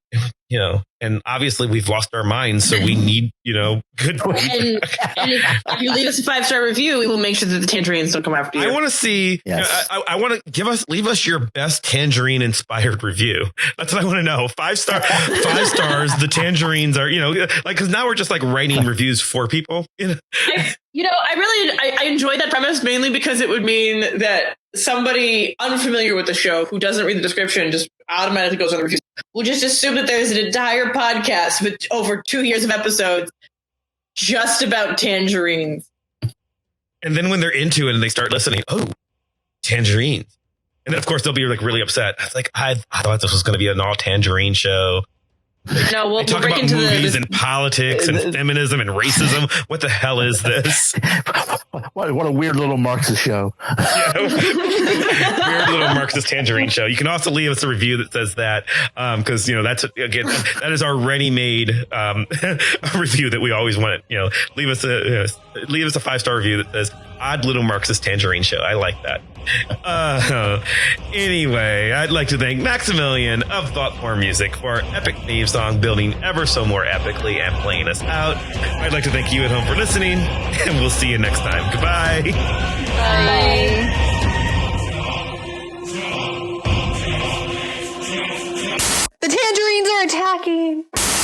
and obviously we've lost our minds. So we need, good. And if you leave us a 5-star review, we will make sure that the tangerines don't come after you. I want to see, I want to leave us your best tangerine inspired review. That's what I want to know. 5 stars, the tangerines are, cause now we're just like writing reviews for people. I enjoy that premise mainly because it would mean that somebody unfamiliar with the show who doesn't read the description just automatically goes on the reviews. We'll just assume that there's an entire podcast with over 2 years of episodes just about tangerines. And then when they're into it and they start listening, tangerines. And then of course they'll be like really upset. It's like, I thought this was going to be an all tangerine show. No, we'll talk break about into movies and politics and feminism and racism. What the hell is this? What a weird little Marxist show. Weird little Marxist tangerine show. You can also leave us a review that says that, because that's again that is our ready-made review that we always want. Leave us a 5-star review that says odd little Marxist Tangerine show. I like that. Anyway, I'd like to thank Maximilian of Thoughtform Music for our epic theme song, building ever so more epically and playing us out. I'd like to thank you at home for listening, and we'll see you next time. Goodbye. Bye. The tangerines are attacking.